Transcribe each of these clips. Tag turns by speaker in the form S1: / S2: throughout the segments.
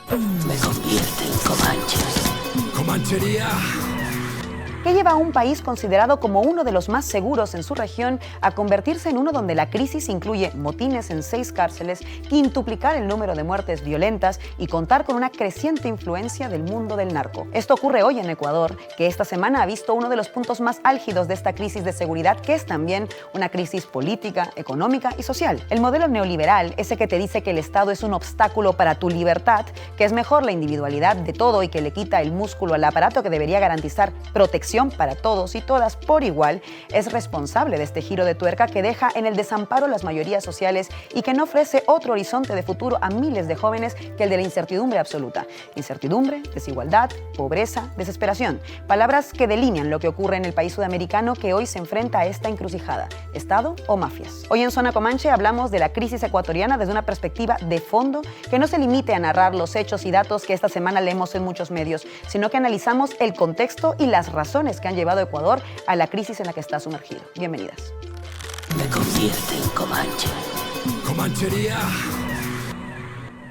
S1: Me convierte en Comanche.
S2: ¡Comanchería!
S3: ¿Qué lleva a un país considerado como uno de los más seguros en su región a convertirse en uno donde la crisis incluye motines en 6 cárceles, quintuplicar el número de muertes violentas y contar con una creciente influencia del mundo del narco? Esto ocurre hoy en Ecuador, que esta semana ha visto uno de los puntos más álgidos de esta crisis de seguridad, que es también una crisis política, económica y social. El modelo neoliberal, ese que te dice que el Estado es un obstáculo para tu libertad, que es mejor la individualidad de todo y que le quita el músculo al aparato que debería garantizar protección para todos y todas por igual, es responsable de este giro de tuerca que deja en el desamparo a las mayorías sociales y que no ofrece otro horizonte de futuro a miles de jóvenes que el de la incertidumbre absoluta. Incertidumbre, desigualdad, pobreza, desesperación. Palabras que delinean lo que ocurre en el país sudamericano que hoy se enfrenta a esta encrucijada: ¿Estado o mafias? Hoy en Zona Comanche hablamos de la crisis ecuatoriana desde una perspectiva de fondo que no se limite a narrar los hechos y datos que esta semana leemos en muchos medios, sino que analizamos el contexto y las razones que han llevado a Ecuador a la crisis en la que está sumergido. Bienvenidas.
S1: Me convierte en Comanche.
S2: ¡Comanchería!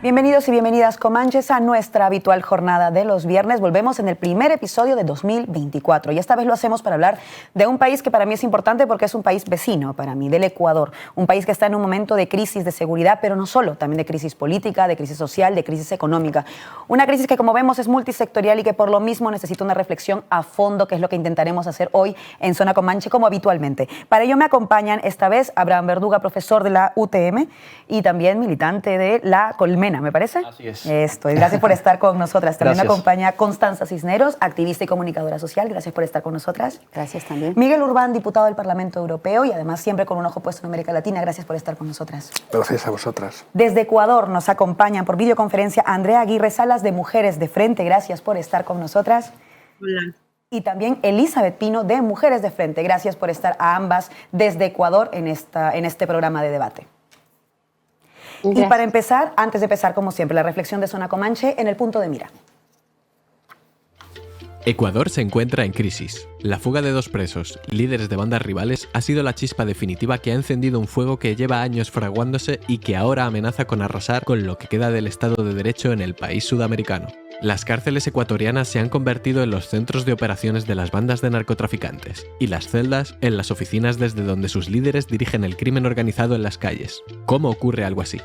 S3: Bienvenidos y bienvenidas, comanches, a nuestra habitual jornada de los viernes. Volvemos en el primer episodio de 2024 y esta vez lo hacemos para hablar de un país que para mí es importante porque es un país vecino para mí, del Ecuador. Un país que está en un momento de crisis de seguridad, pero no solo, también de crisis política, de crisis social, de crisis económica. Una crisis que, como vemos, es multisectorial y que por lo mismo necesita una reflexión a fondo, que es lo que intentaremos hacer hoy en Zona Comanche, como habitualmente. Para ello me acompañan esta vez Abraham Verduga, profesor de la UTM y también militante de la Colmena, ¿me parece?
S4: Así es.
S3: Esto, y gracias por estar con nosotras. También
S4: Gracias.
S3: me acompaña Constanza Cisneros, activista y comunicadora social. Gracias por estar con nosotras.
S5: Gracias también.
S3: Miguel Urbán, diputado del Parlamento Europeo y además siempre con un ojo puesto en América Latina. Gracias por estar con nosotras.
S6: Gracias a vosotras.
S3: Desde Ecuador nos acompañan por videoconferencia Andrea Aguirre Salas, de Mujeres de Frente. Gracias por estar con nosotras.
S7: Hola.
S3: Y también Elizabeth Pino, de Mujeres de Frente. Gracias por estar a ambas desde Ecuador en este programa de debate.
S5: Gracias.
S3: Y para empezar, antes de empezar, como siempre, la reflexión de Zona Comanche en el punto de mira.
S8: Ecuador se encuentra en crisis. La fuga de 2 presos, líderes de bandas rivales, ha sido la chispa definitiva que ha encendido un fuego que lleva años fraguándose y que ahora amenaza con arrasar con lo que queda del Estado de Derecho en el país sudamericano. Las cárceles ecuatorianas se han convertido en los centros de operaciones de las bandas de narcotraficantes, y las celdas en las oficinas desde donde sus líderes dirigen el crimen organizado en las calles. ¿Cómo ocurre algo así?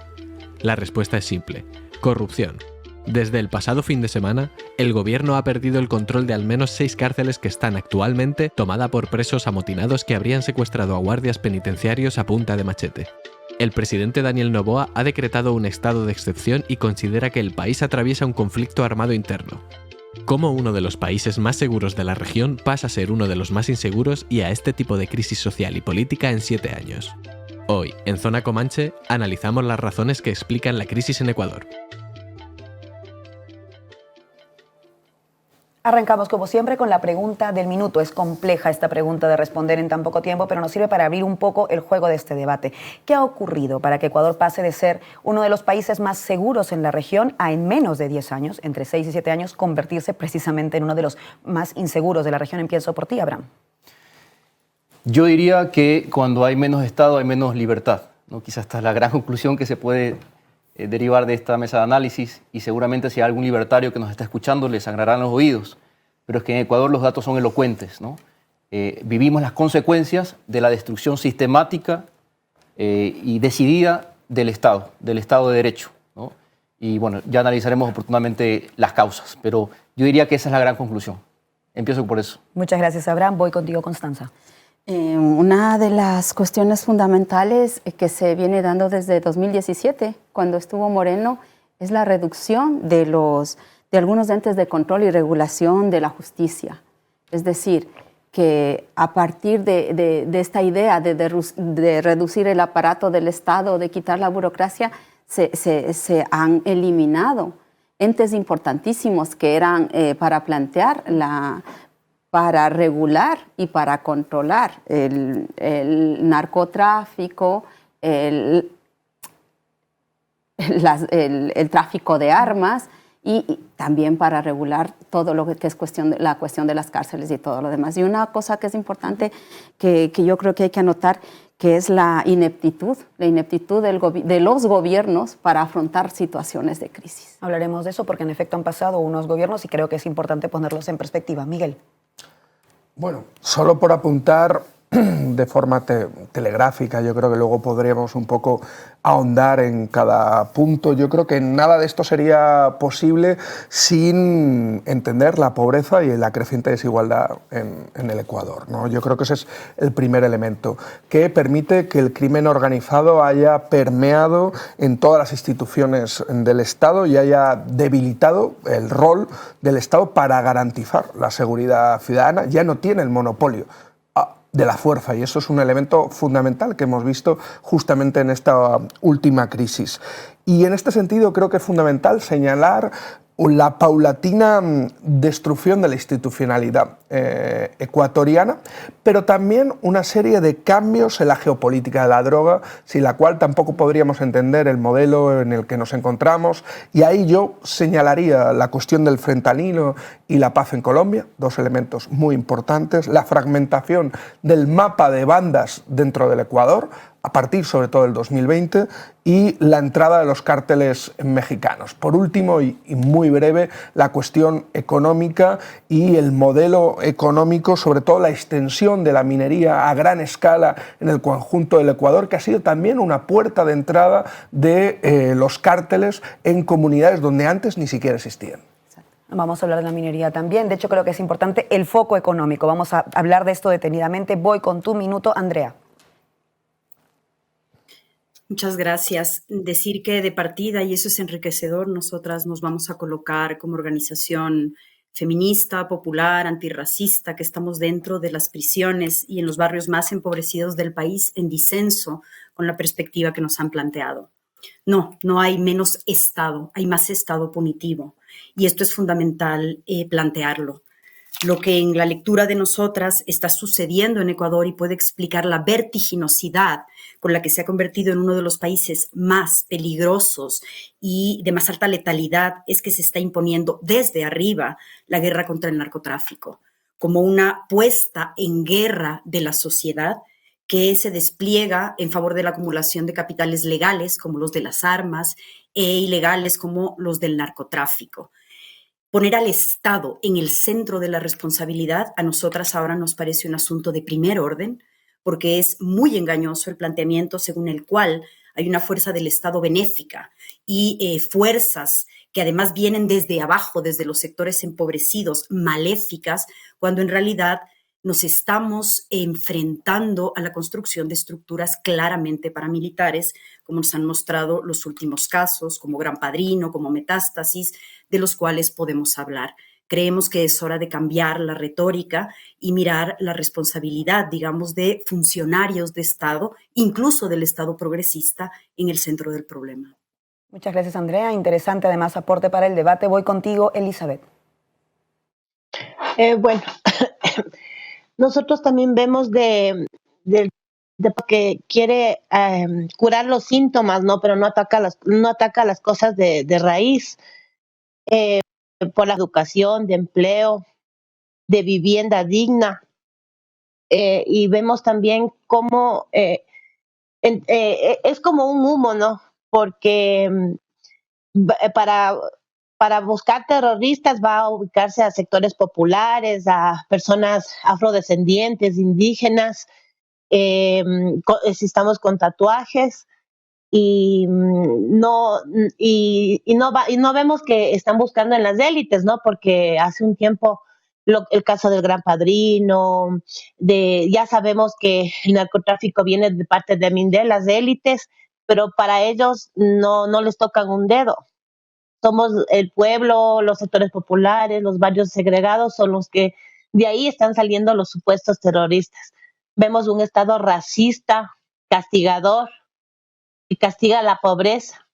S8: La respuesta es simple: corrupción. Desde el pasado fin de semana, el gobierno ha perdido el control de al menos 6 cárceles que están actualmente tomadas por presos amotinados que habrían secuestrado a guardias penitenciarios a punta de machete. El presidente Daniel Noboa ha decretado un estado de excepción y considera que el país atraviesa un conflicto armado interno. ¿Cómo uno de los países más seguros de la región pasa a ser uno de los más inseguros y a este tipo de crisis social y política en 7 años? Hoy, en Zona Comanche, analizamos las razones que explican la crisis en Ecuador.
S3: Arrancamos, como siempre, con la pregunta del minuto. Es compleja esta pregunta de responder en tan poco tiempo, pero nos sirve para abrir un poco el juego de este debate. ¿Qué ha ocurrido para que Ecuador pase de ser uno de los países más seguros en la región a, en menos de 10 años, entre 6 y 7 años, convertirse precisamente en uno de los más inseguros de la región? Empiezo por ti, Abraham.
S4: Yo diría que cuando hay menos Estado hay menos libertad, ¿no? Quizás esta es la gran conclusión que se puede derivar de esta mesa de análisis, y seguramente si hay algún libertario que nos está escuchando les sangrarán los oídos, pero es que en Ecuador los datos son elocuentes, ¿no? Vivimos las consecuencias de la destrucción sistemática y decidida del Estado de Derecho, ¿no? Y bueno, ya analizaremos oportunamente las causas, pero yo diría que esa es la gran conclusión. Empiezo por eso.
S3: Muchas gracias, Abraham. Voy contigo, Constanza.
S5: Una de las cuestiones fundamentales que se viene dando desde 2017, cuando estuvo Moreno, es la reducción de algunos entes de control y regulación de la justicia. Es decir, que a partir de esta idea de reducir el aparato del Estado, de quitar la burocracia, se han eliminado entes importantísimos que eran para plantear para regular y para controlar el narcotráfico, el tráfico de armas y también para regular todo lo que es la cuestión de las cárceles y todo lo demás. Y una cosa que es importante que yo creo que hay que anotar, que es la ineptitud de los gobiernos para afrontar situaciones de crisis.
S3: Hablaremos de eso porque en efecto han pasado unos gobiernos y creo que es importante ponerlos en perspectiva. Miguel.
S6: Bueno, solo por apuntar de forma telegráfica, yo creo que luego podríamos un poco ahondar en cada punto. Yo creo que nada de esto sería posible sin entender la pobreza y la creciente desigualdad en el Ecuador, ¿no? Yo creo que ese es el primer elemento, que permite que el crimen organizado haya permeado en todas las instituciones del Estado y haya debilitado el rol del Estado para garantizar la seguridad ciudadana. Ya no tiene el monopolio de la fuerza, y eso es un elemento fundamental que hemos visto justamente en esta última crisis. Y en este sentido creo que es fundamental señalar la paulatina destrucción de la institucionalidad ecuatoriana, pero también una serie de cambios en la geopolítica de la droga, sin la cual tampoco podríamos entender el modelo en el que nos encontramos. Y ahí yo señalaría la cuestión del fentanilo y la paz en Colombia, dos elementos muy importantes, la fragmentación del mapa de bandas dentro del Ecuador, a partir sobre todo del 2020, y la entrada de los cárteles mexicanos. Por último, y muy breve, la cuestión económica y el modelo económico, sobre todo la extensión de la minería a gran escala en el conjunto del Ecuador, que ha sido también una puerta de entrada de los cárteles en comunidades donde antes ni siquiera existían.
S3: Vamos a hablar de la minería también. De hecho, creo que es importante el foco económico. Vamos a hablar de esto detenidamente. Voy con tu minuto, Andrea.
S7: Muchas gracias. Decir que de partida, y eso es enriquecedor, nosotras nos vamos a colocar como organización feminista, popular, antirracista, que estamos dentro de las prisiones y en los barrios más empobrecidos del país en disenso con la perspectiva que nos han planteado. No hay menos Estado, hay más Estado punitivo. Y esto es fundamental plantearlo. Lo que en la lectura de nosotras está sucediendo en Ecuador y puede explicar la vertiginosidad con la que se ha convertido en uno de los países más peligrosos y de más alta letalidad es que se está imponiendo desde arriba la guerra contra el narcotráfico, como una puesta en guerra de la sociedad que se despliega en favor de la acumulación de capitales legales como los de las armas e ilegales como los del narcotráfico. Poner al Estado en el centro de la responsabilidad a nosotras ahora nos parece un asunto de primer orden, porque es muy engañoso el planteamiento según el cual hay una fuerza del Estado benéfica y fuerzas que además vienen desde abajo, desde los sectores empobrecidos, maléficas, cuando en realidad nos estamos enfrentando a la construcción de estructuras claramente paramilitares, como nos han mostrado los últimos casos, como Gran Padrino, como Metástasis, de los cuales podemos hablar. Creemos que es hora de cambiar la retórica y mirar la responsabilidad, digamos, de funcionarios de Estado, incluso del Estado progresista, en el centro del problema.
S3: Muchas gracias, Andrea. Interesante, además, aporte para el debate. Voy contigo, Elizabeth.
S9: Bueno, nosotros también vemos de que quiere curar los síntomas, ¿no? Pero no ataca las cosas de raíz. Por la educación, de empleo, de vivienda digna. Y vemos también cómo es como un humo, ¿no? Porque para buscar terroristas va a ubicarse a sectores populares, a personas afrodescendientes, indígenas, si estamos con tatuajes. Y no vemos que están buscando en las élites, ¿no? Porque hace un tiempo el caso del Gran Padrino, ya sabemos que el narcotráfico viene de parte de Mindel, las élites, pero para ellos no les tocan un dedo. Somos el pueblo, los sectores populares, los barrios segregados son los que de ahí están saliendo los supuestos terroristas. Vemos un Estado racista, castigador, y castiga la pobreza.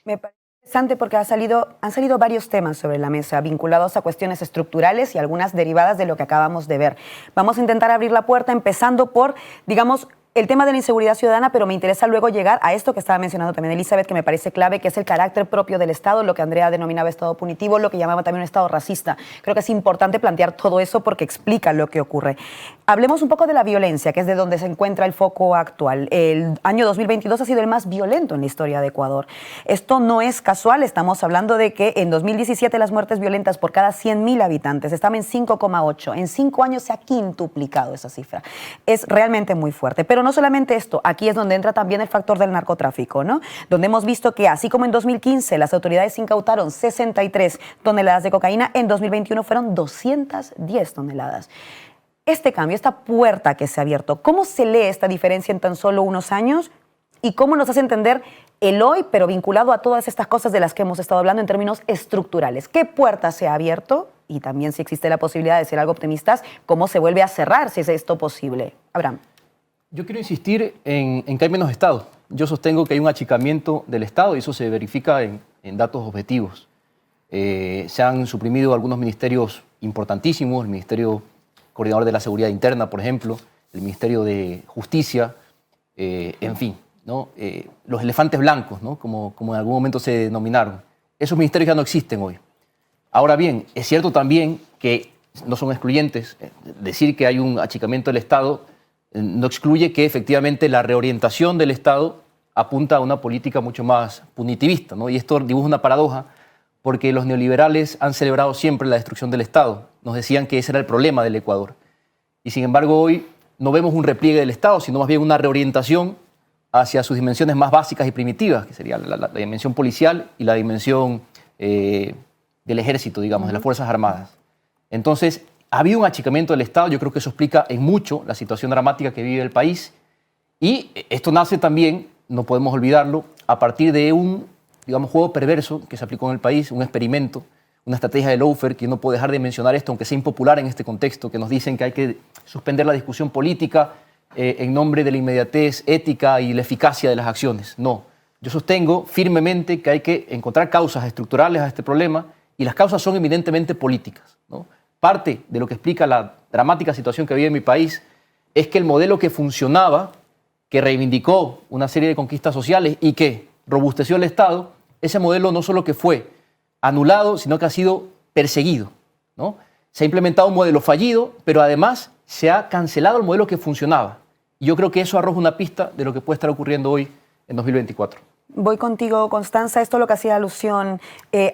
S3: Me parece interesante porque han salido varios temas sobre la mesa vinculados a cuestiones estructurales y algunas derivadas de lo que acabamos de ver. Vamos a intentar abrir la puerta empezando por, digamos, el tema de la inseguridad ciudadana, pero me interesa luego llegar a esto que estaba mencionando también Elizabeth, que me parece clave, que es el carácter propio del Estado, lo que Andrea denominaba Estado punitivo, lo que llamaba también un Estado racista. Creo que es importante plantear todo eso porque explica lo que ocurre. Hablemos un poco de la violencia, que es de donde se encuentra el foco actual. El año 2022 ha sido el más violento en la historia de Ecuador. Esto no es casual, estamos hablando de que en 2017 las muertes violentas por cada 100.000 habitantes estaban en 5,8. En 5 años se ha quintuplicado esa cifra. Es realmente muy fuerte. Pero no solamente esto, aquí es donde entra también el factor del narcotráfico, ¿no? Donde hemos visto que así como en 2015 las autoridades incautaron 63 toneladas de cocaína, en 2021 fueron 210 toneladas. Este cambio, esta puerta que se ha abierto, ¿cómo se lee esta diferencia en tan solo unos años? ¿Y cómo nos hace entender el hoy, pero vinculado a todas estas cosas de las que hemos estado hablando en términos estructurales? ¿Qué puerta se ha abierto? Y también si existe la posibilidad de ser algo optimistas, ¿cómo se vuelve a cerrar si es esto posible? Abraham.
S4: Yo quiero insistir en que hay menos Estado. Yo sostengo que hay un achicamiento del Estado y eso se verifica en datos objetivos. Se han suprimido algunos ministerios importantísimos, el Ministerio Coordinador de la Seguridad Interna, por ejemplo, el Ministerio de Justicia, en fin, ¿no? Los elefantes blancos, ¿no? como en algún momento se denominaron. Esos ministerios ya no existen hoy. Ahora bien, es cierto también que no son excluyentes. Decir que hay un achicamiento del Estado no excluye que efectivamente la reorientación del Estado apunta a una política mucho más punitivista, ¿no? Y esto dibuja una paradoja porque los neoliberales han celebrado siempre la destrucción del Estado. Nos decían que ese era el problema del Ecuador. Y sin embargo hoy no vemos un repliegue del Estado, sino más bien una reorientación hacia sus dimensiones más básicas y primitivas, que sería la dimensión policial y la dimensión del ejército, digamos, de las Fuerzas Armadas. Entonces, ha habido un achicamiento del Estado, yo creo que eso explica en mucho la situación dramática que vive el país. Y esto nace también, no podemos olvidarlo, a partir de un, digamos, juego perverso que se aplicó en el país, un experimento, una estrategia de lawfare, que no puedo dejar de mencionar esto, aunque sea impopular en este contexto, que nos dicen que hay que suspender la discusión política en nombre de la inmediatez ética y la eficacia de las acciones. No, yo sostengo firmemente que hay que encontrar causas estructurales a este problema y las causas son eminentemente políticas, ¿no? Parte de lo que explica la dramática situación que vive mi país es que el modelo que funcionaba, que reivindicó una serie de conquistas sociales y que robusteció el Estado, ese modelo no solo que fue anulado, sino que ha sido perseguido, ¿no? Se ha implementado un modelo fallido, pero además se ha cancelado el modelo que funcionaba. Y yo creo que eso arroja una pista de lo que puede estar ocurriendo hoy en 2024.
S3: Voy contigo, Constanza. Esto es lo que hacía alusión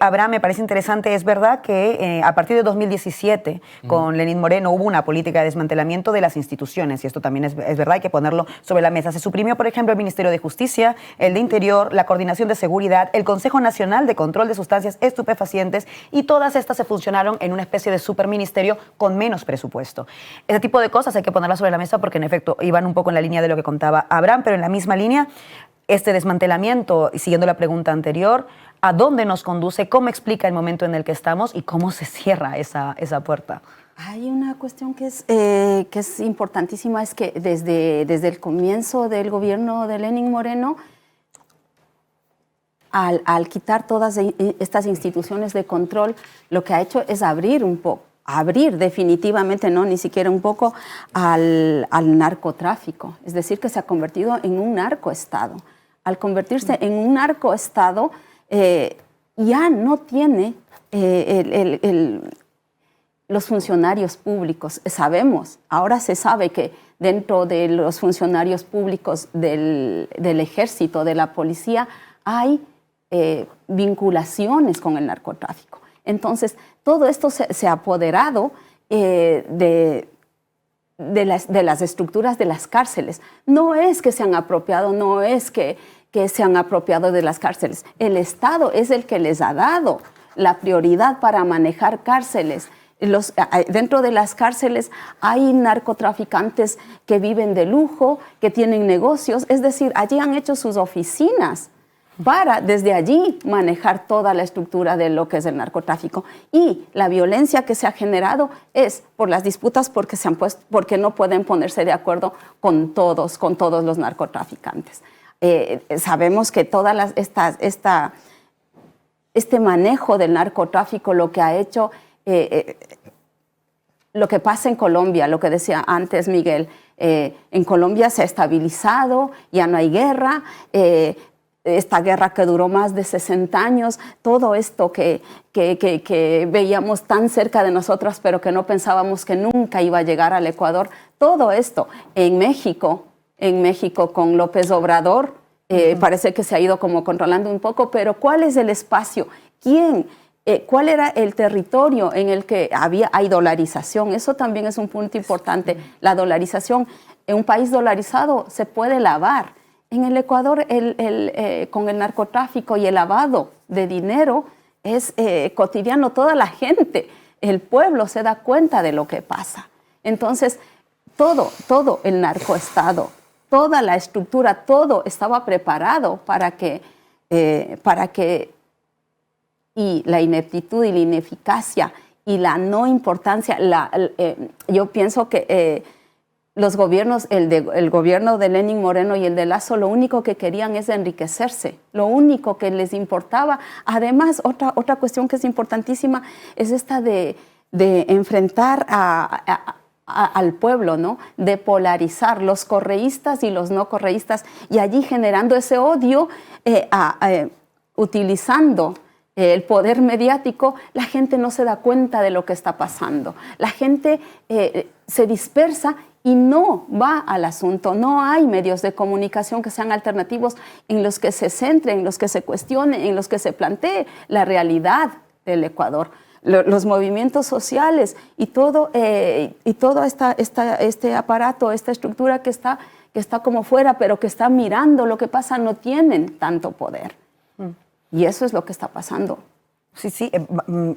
S3: Abraham, me parece interesante. Es verdad que a partir de 2017, con Lenín Moreno, hubo una política de desmantelamiento de las instituciones, y esto también es verdad, hay que ponerlo sobre la mesa. Se suprimió, por ejemplo, el Ministerio de Justicia, el de Interior, la Coordinación de Seguridad, el Consejo Nacional de Control de Sustancias Estupefacientes, y todas estas se funcionaron en una especie de superministerio con menos presupuesto. Ese tipo de cosas hay que ponerlas sobre la mesa porque, en efecto, iban un poco en la línea de lo que contaba Abraham, pero en la misma línea, este desmantelamiento, y siguiendo la pregunta anterior, ¿a dónde nos conduce? ¿Cómo explica el momento en el que estamos y cómo se cierra esa puerta?
S5: Hay una cuestión que es importantísima, es que desde el comienzo del gobierno de Lenín Moreno, al quitar todas estas instituciones de control, lo que ha hecho es abrir un poco, definitivamente, no, ni siquiera un poco, al narcotráfico. Es decir, que se ha convertido en un narcoestado. Al convertirse en un narcoestado, ya no tiene los funcionarios públicos. Sabemos, ahora se sabe que dentro de los funcionarios públicos del ejército, de la policía, hay vinculaciones con el narcotráfico. Entonces, todo esto se ha apoderado de las estructuras de las cárceles. No es que se han apropiado, no es que se han apropiado de las cárceles. El Estado es el que les ha dado la prioridad para manejar cárceles. Dentro de las cárceles hay narcotraficantes que viven de lujo, que tienen negocios, es decir, allí han hecho sus oficinas para desde allí manejar toda la estructura de lo que es el narcotráfico. Y la violencia que se ha generado es por las disputas porque no pueden ponerse de acuerdo con todos los narcotraficantes. Sabemos que este manejo del narcotráfico lo que ha hecho, lo que pasa en Colombia, lo que decía antes Miguel, en Colombia se ha estabilizado, ya no hay guerra, esta guerra que duró más de 60 años, todo esto que veíamos tan cerca de nosotros, pero que no pensábamos que nunca iba a llegar al Ecuador, todo esto en México con López Obrador, parece que se ha ido como controlando un poco, pero ¿cuál es el espacio? ¿Cuál era el territorio en el que hay dolarización? Eso también es un punto importante. La dolarización, en un país dolarizado se puede lavar. En el Ecuador, con el narcotráfico y el lavado de dinero es cotidiano. Toda la gente, el pueblo se da cuenta de lo que pasa. Entonces, todo el narcoestado, toda la estructura, todo estaba preparado para que y la ineptitud y la ineficacia y la no importancia, yo pienso que los gobiernos, el gobierno de Lenín Moreno y el de Lazo, lo único que querían es enriquecerse, lo único que les importaba. Además, otra cuestión que es importantísima es esta de enfrentar al pueblo, ¿no? De polarizar los correístas y los no correístas, y allí generando ese odio, utilizando el poder mediático. La gente no se da cuenta de lo que está pasando. La gente se dispersa y no va al asunto. No hay medios de comunicación que sean alternativos en los que se centre, en los que se cuestione, en los que se plantee la realidad del Ecuador. Los movimientos sociales y todo este aparato, esta estructura que está como fuera, pero que está mirando lo que pasa, no tienen tanto poder. Y eso es lo que está pasando.
S3: Sí,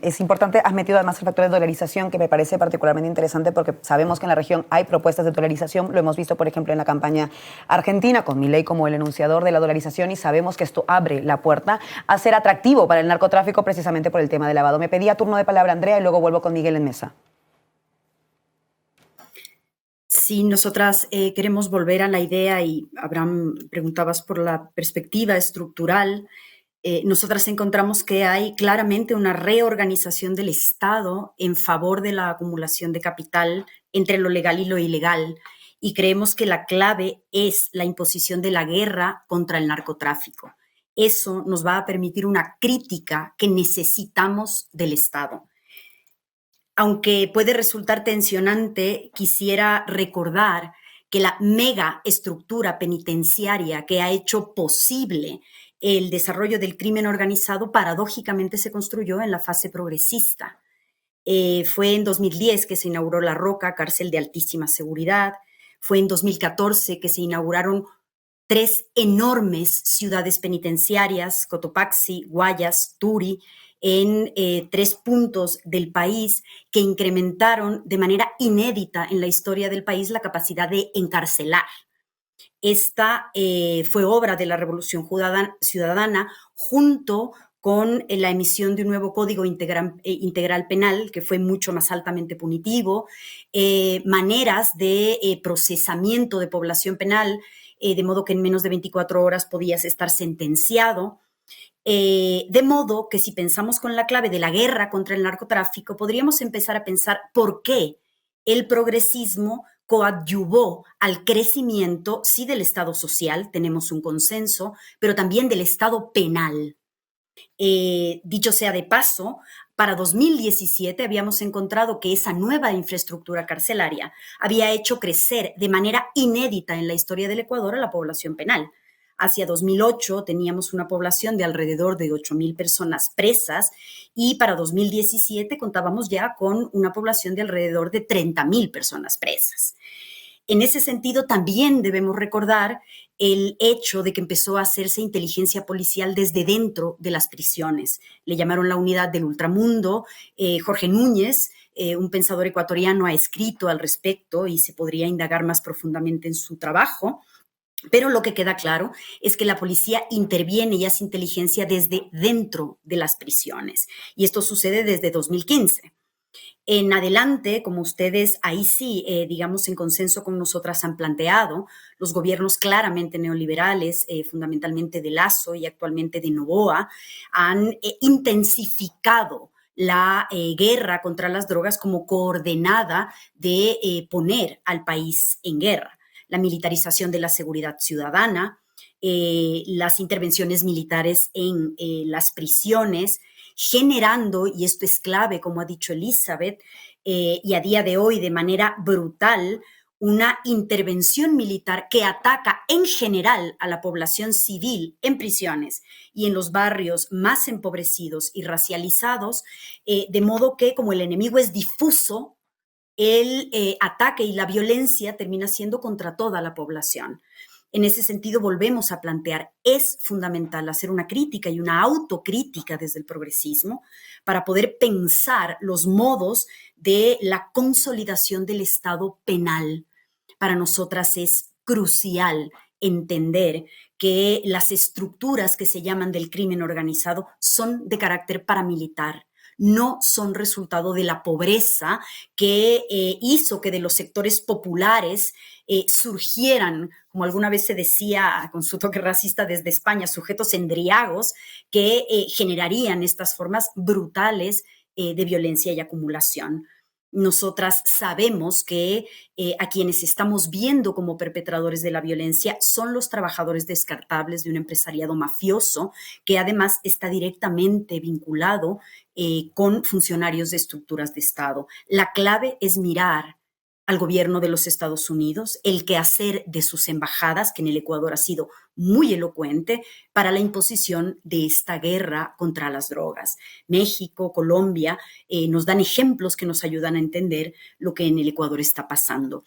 S3: es importante. Has metido además el factor de dolarización, que me parece particularmente interesante porque sabemos que en la región hay propuestas de dolarización. Lo hemos visto, por ejemplo, en la campaña argentina, con Milei como el enunciador de la dolarización, y sabemos que esto abre la puerta a ser atractivo para el narcotráfico precisamente por el tema del lavado. Me pedía turno de palabra Andrea y luego vuelvo con Miguel en mesa.
S7: Sí, nosotras queremos volver a la idea, y Abraham, preguntabas por la perspectiva estructural. Nosotras encontramos que hay claramente una reorganización del Estado en favor de la acumulación de capital entre lo legal y lo ilegal, y creemos que la clave es la imposición de la guerra contra el narcotráfico. Eso nos va a permitir una crítica que necesitamos del Estado. Aunque puede resultar tensionante, quisiera recordar que la mega estructura penitenciaria que ha hecho posible el desarrollo del crimen organizado paradójicamente se construyó en la fase progresista. Fue en 2010 que se inauguró La Roca, cárcel de altísima seguridad. Fue en 2014 que se inauguraron 3 enormes ciudades penitenciarias, Cotopaxi, Guayas, Turi, en 3 puntos del país, que incrementaron de manera inédita en la historia del país la capacidad de encarcelar. Esta fue obra de la Revolución Ciudadana junto con la emisión de un nuevo Código Integral Penal, que fue mucho más altamente punitivo, maneras de procesamiento de población penal, de modo que en menos de 24 horas podías estar sentenciado. De modo que si pensamos con la clave de la guerra contra el narcotráfico, podríamos empezar a pensar por qué el progresismo coadyuvó al crecimiento, sí, del Estado social, tenemos un consenso, pero también del Estado penal. Dicho sea de paso, para 2017 habíamos encontrado que esa nueva infraestructura carcelaria había hecho crecer de manera inédita en la historia del Ecuador a la población penal. Hacia 2008 teníamos una población de alrededor de 8.000 personas presas, y para 2017 contábamos ya con una población de alrededor de 30.000 personas presas. En ese sentido, también debemos recordar el hecho de que empezó a hacerse inteligencia policial desde dentro de las prisiones. Le llamaron la unidad del ultramundo. Jorge Núñez, un pensador ecuatoriano, ha escrito al respecto y se podría indagar más profundamente en su trabajo. Pero lo que queda claro es que la policía interviene y hace inteligencia desde dentro de las prisiones. Y esto sucede desde 2015. En adelante, como ustedes ahí sí, digamos, en consenso con nosotras han planteado, los gobiernos claramente neoliberales, fundamentalmente de Lasso y actualmente de Noboa, han intensificado la guerra contra las drogas como coordenada de poner al país en guerra. La militarización de la seguridad ciudadana, las intervenciones militares en las prisiones, generando, y esto es clave, como ha dicho Elizabeth, y a día de hoy de manera brutal, una intervención militar que ataca en general a la población civil en prisiones y en los barrios más empobrecidos y racializados, de modo que como el enemigo es difuso, el ataque y la violencia termina siendo contra toda la población. En ese sentido, volvemos a plantear, es fundamental hacer una crítica y una autocrítica desde el progresismo para poder pensar los modos de la consolidación del Estado penal. Para nosotras es crucial entender que las estructuras que se llaman del crimen organizado son de carácter paramilitar, no son resultado de la pobreza que hizo que de los sectores populares surgieran, como alguna vez se decía con su toque racista desde España, sujetos endriagos que generarían estas formas brutales de violencia y acumulación. Nosotras sabemos que a quienes estamos viendo como perpetradores de la violencia son los trabajadores descartables de un empresariado mafioso que además está directamente vinculado con funcionarios de estructuras de Estado. La clave es mirar al gobierno de los Estados Unidos, el quehacer de sus embajadas, que en el Ecuador ha sido muy elocuente, para la imposición de esta guerra contra las drogas. México, Colombia, nos dan ejemplos que nos ayudan a entender lo que en el Ecuador está pasando.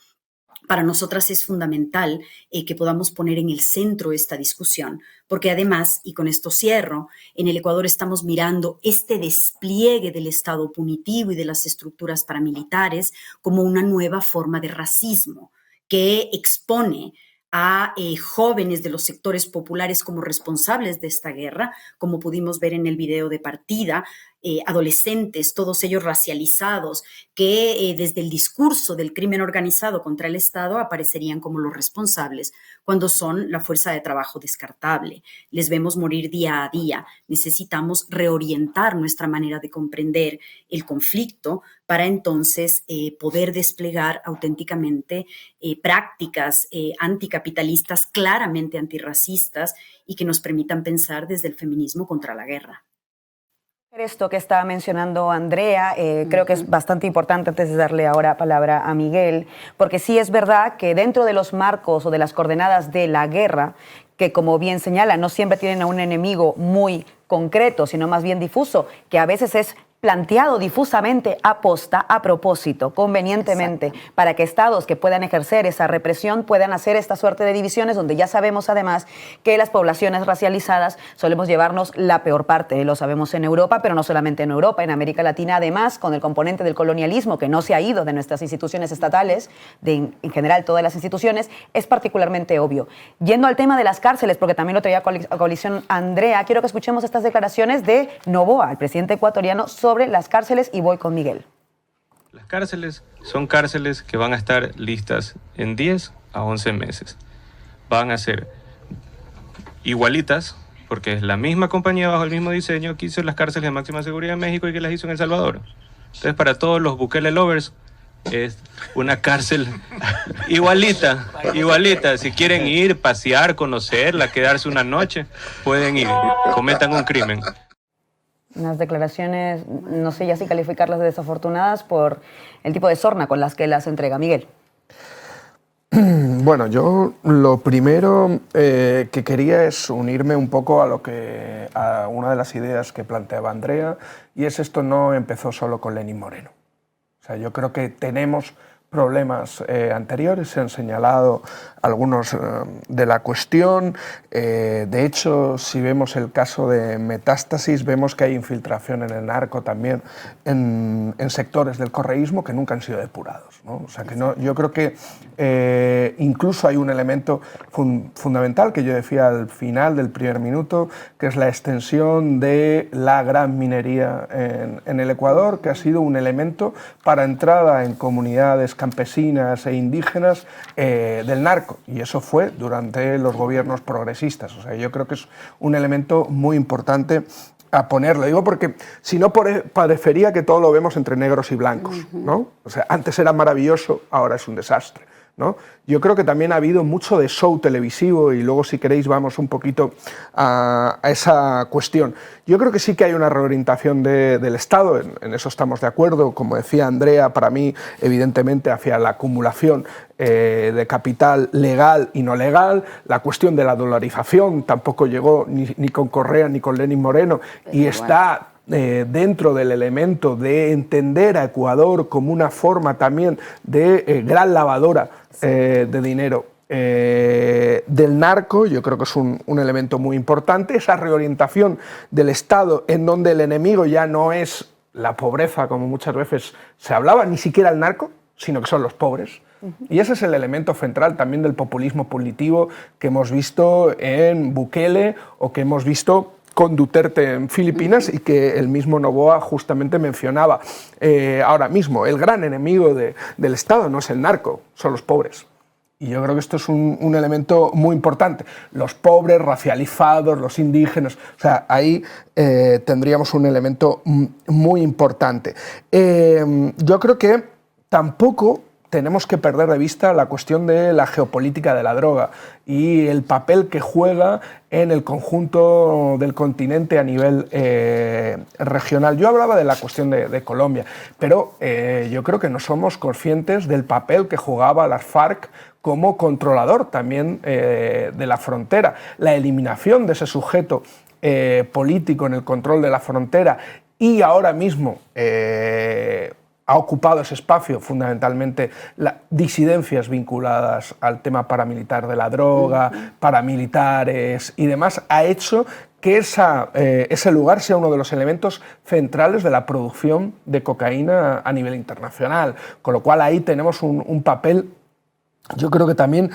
S7: Para nosotras es fundamental que podamos poner en el centro esta discusión, porque además, y con esto cierro, en el Ecuador estamos mirando este despliegue del Estado punitivo y de las estructuras paramilitares como una nueva forma de racismo que expone a jóvenes de los sectores populares como responsables de esta guerra, como pudimos ver en el video de partida, adolescentes, todos ellos racializados, que desde el discurso del crimen organizado contra el Estado aparecerían como los responsables, cuando son la fuerza de trabajo descartable. Les vemos morir día a día. Necesitamos reorientar nuestra manera de comprender el conflicto para entonces poder desplegar auténticamente prácticas anticapitalistas, claramente antirracistas, y que nos permitan pensar desde el feminismo contra la guerra.
S3: Esto que estaba mencionando Andrea, creo que es bastante importante antes de darle ahora palabra a Miguel, porque sí es verdad que dentro de los marcos o de las coordenadas de la guerra, que como bien señala, no siempre tienen a un enemigo muy concreto, sino más bien difuso, que a veces es planteado difusamente aposta, a propósito, convenientemente, exacto, para que estados que puedan ejercer esa represión puedan hacer esta suerte de divisiones, donde ya sabemos además que las poblaciones racializadas solemos llevarnos la peor parte, lo sabemos en Europa, pero no solamente en Europa, en América Latina además, con el componente del colonialismo que no se ha ido de nuestras instituciones estatales, en general todas las instituciones, es particularmente obvio. Yendo al tema de las cárceles, porque también lo traía a colisión Andrea, quiero que escuchemos estas declaraciones de Noboa, el presidente ecuatoriano, sobre las cárceles, y voy con Miguel.
S10: Las cárceles son cárceles que van a estar listas en 10 a 11 meses. Van a ser igualitas, porque es la misma compañía bajo el mismo diseño que hizo las cárceles de máxima seguridad en México y que las hizo en El Salvador. Entonces, para todos los Bukele lovers, es una cárcel igualita, igualita. Si quieren ir, pasear, conocerla, quedarse una noche, pueden ir, cometan un crimen.
S3: Unas declaraciones, no sé ya si calificarlas de desafortunadas por el tipo de sorna con las que las entrega. Miguel.
S6: Bueno, yo lo primero que quería es unirme un poco a una de las ideas que planteaba Andrea, y es esto no empezó solo con Lenín Moreno. O sea, yo creo que tenemos problemas anteriores, se han señalado algunos de la cuestión. De hecho, si vemos el caso de Metástasis, vemos que hay infiltración en el narco también en sectores del correísmo que nunca han sido depurados, ¿no? O sea, que no, yo creo que incluso hay un elemento fundamental que yo decía al final del primer minuto, que es la extensión de la gran minería en el Ecuador, que ha sido un elemento para entrada en comunidades campesinas e indígenas del narco, y eso fue durante los gobiernos progresistas. O sea, yo creo que es un elemento muy importante a ponerlo. Digo porque si no parecería que todo lo vemos entre negros y blancos, ¿no? O sea, antes era maravilloso, ahora es un desastre, ¿no? Yo creo que también ha habido mucho de show televisivo y luego si queréis vamos un poquito a esa cuestión. Yo creo que sí que hay una reorientación del Estado, en eso estamos de acuerdo, como decía Andrea, para mí evidentemente hacia la acumulación de capital legal y no legal, la cuestión de la dolarización tampoco llegó ni con Correa ni con Lenín Moreno y está dentro del elemento de entender a Ecuador como una forma también de gran lavadora de dinero del narco. Yo creo que es un elemento muy importante, esa reorientación del Estado en donde el enemigo ya no es la pobreza, como muchas veces se hablaba, ni siquiera el narco, sino que son los pobres. Y ese es el elemento central también del populismo punitivo que hemos visto en Bukele o que hemos visto con Duterte en Filipinas y que el mismo Noboa justamente mencionaba ahora mismo. El gran enemigo del Estado no es el narco, son los pobres. Y yo creo que esto es un elemento muy importante. Los pobres, racializados, los indígenas, o sea, ahí tendríamos un elemento muy importante. Yo creo que tampoco tenemos que perder de vista la cuestión de la geopolítica de la droga y el papel que juega en el conjunto del continente a nivel regional. Yo hablaba de la cuestión de Colombia, pero yo creo que no somos conscientes del papel que jugaba las FARC como controlador también de la frontera. La eliminación de ese sujeto político en el control de la frontera y ahora mismo ha ocupado ese espacio fundamentalmente las disidencias vinculadas al tema paramilitar de la droga, paramilitares y demás, ha hecho que ese lugar sea uno de los elementos centrales de la producción de cocaína a nivel internacional, con lo cual ahí tenemos un papel, yo creo que también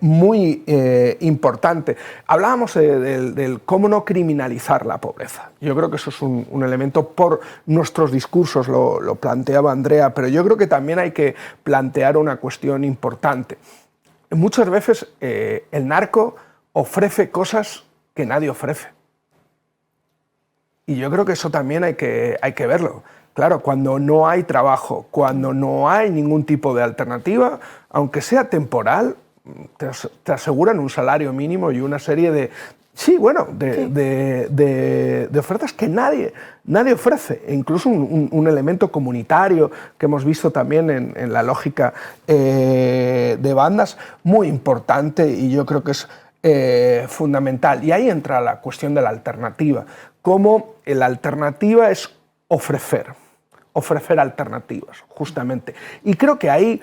S6: muy importante. Hablábamos del cómo no criminalizar la pobreza. Yo creo que eso es un elemento, por nuestros discursos lo planteaba Andrea, pero yo creo que también hay que plantear una cuestión importante. Muchas veces el narco ofrece cosas que nadie ofrece. Y yo creo que eso también hay que verlo. Claro, cuando no hay trabajo, cuando no hay ningún tipo de alternativa, aunque sea temporal, te aseguran un salario mínimo y una serie de ofertas que nadie ofrece. E incluso un elemento comunitario que hemos visto también en la lógica de bandas, muy importante y yo creo que es fundamental. Y ahí entra la cuestión de la alternativa. Cómo la alternativa es ofrecer alternativas, justamente. Y creo que ahí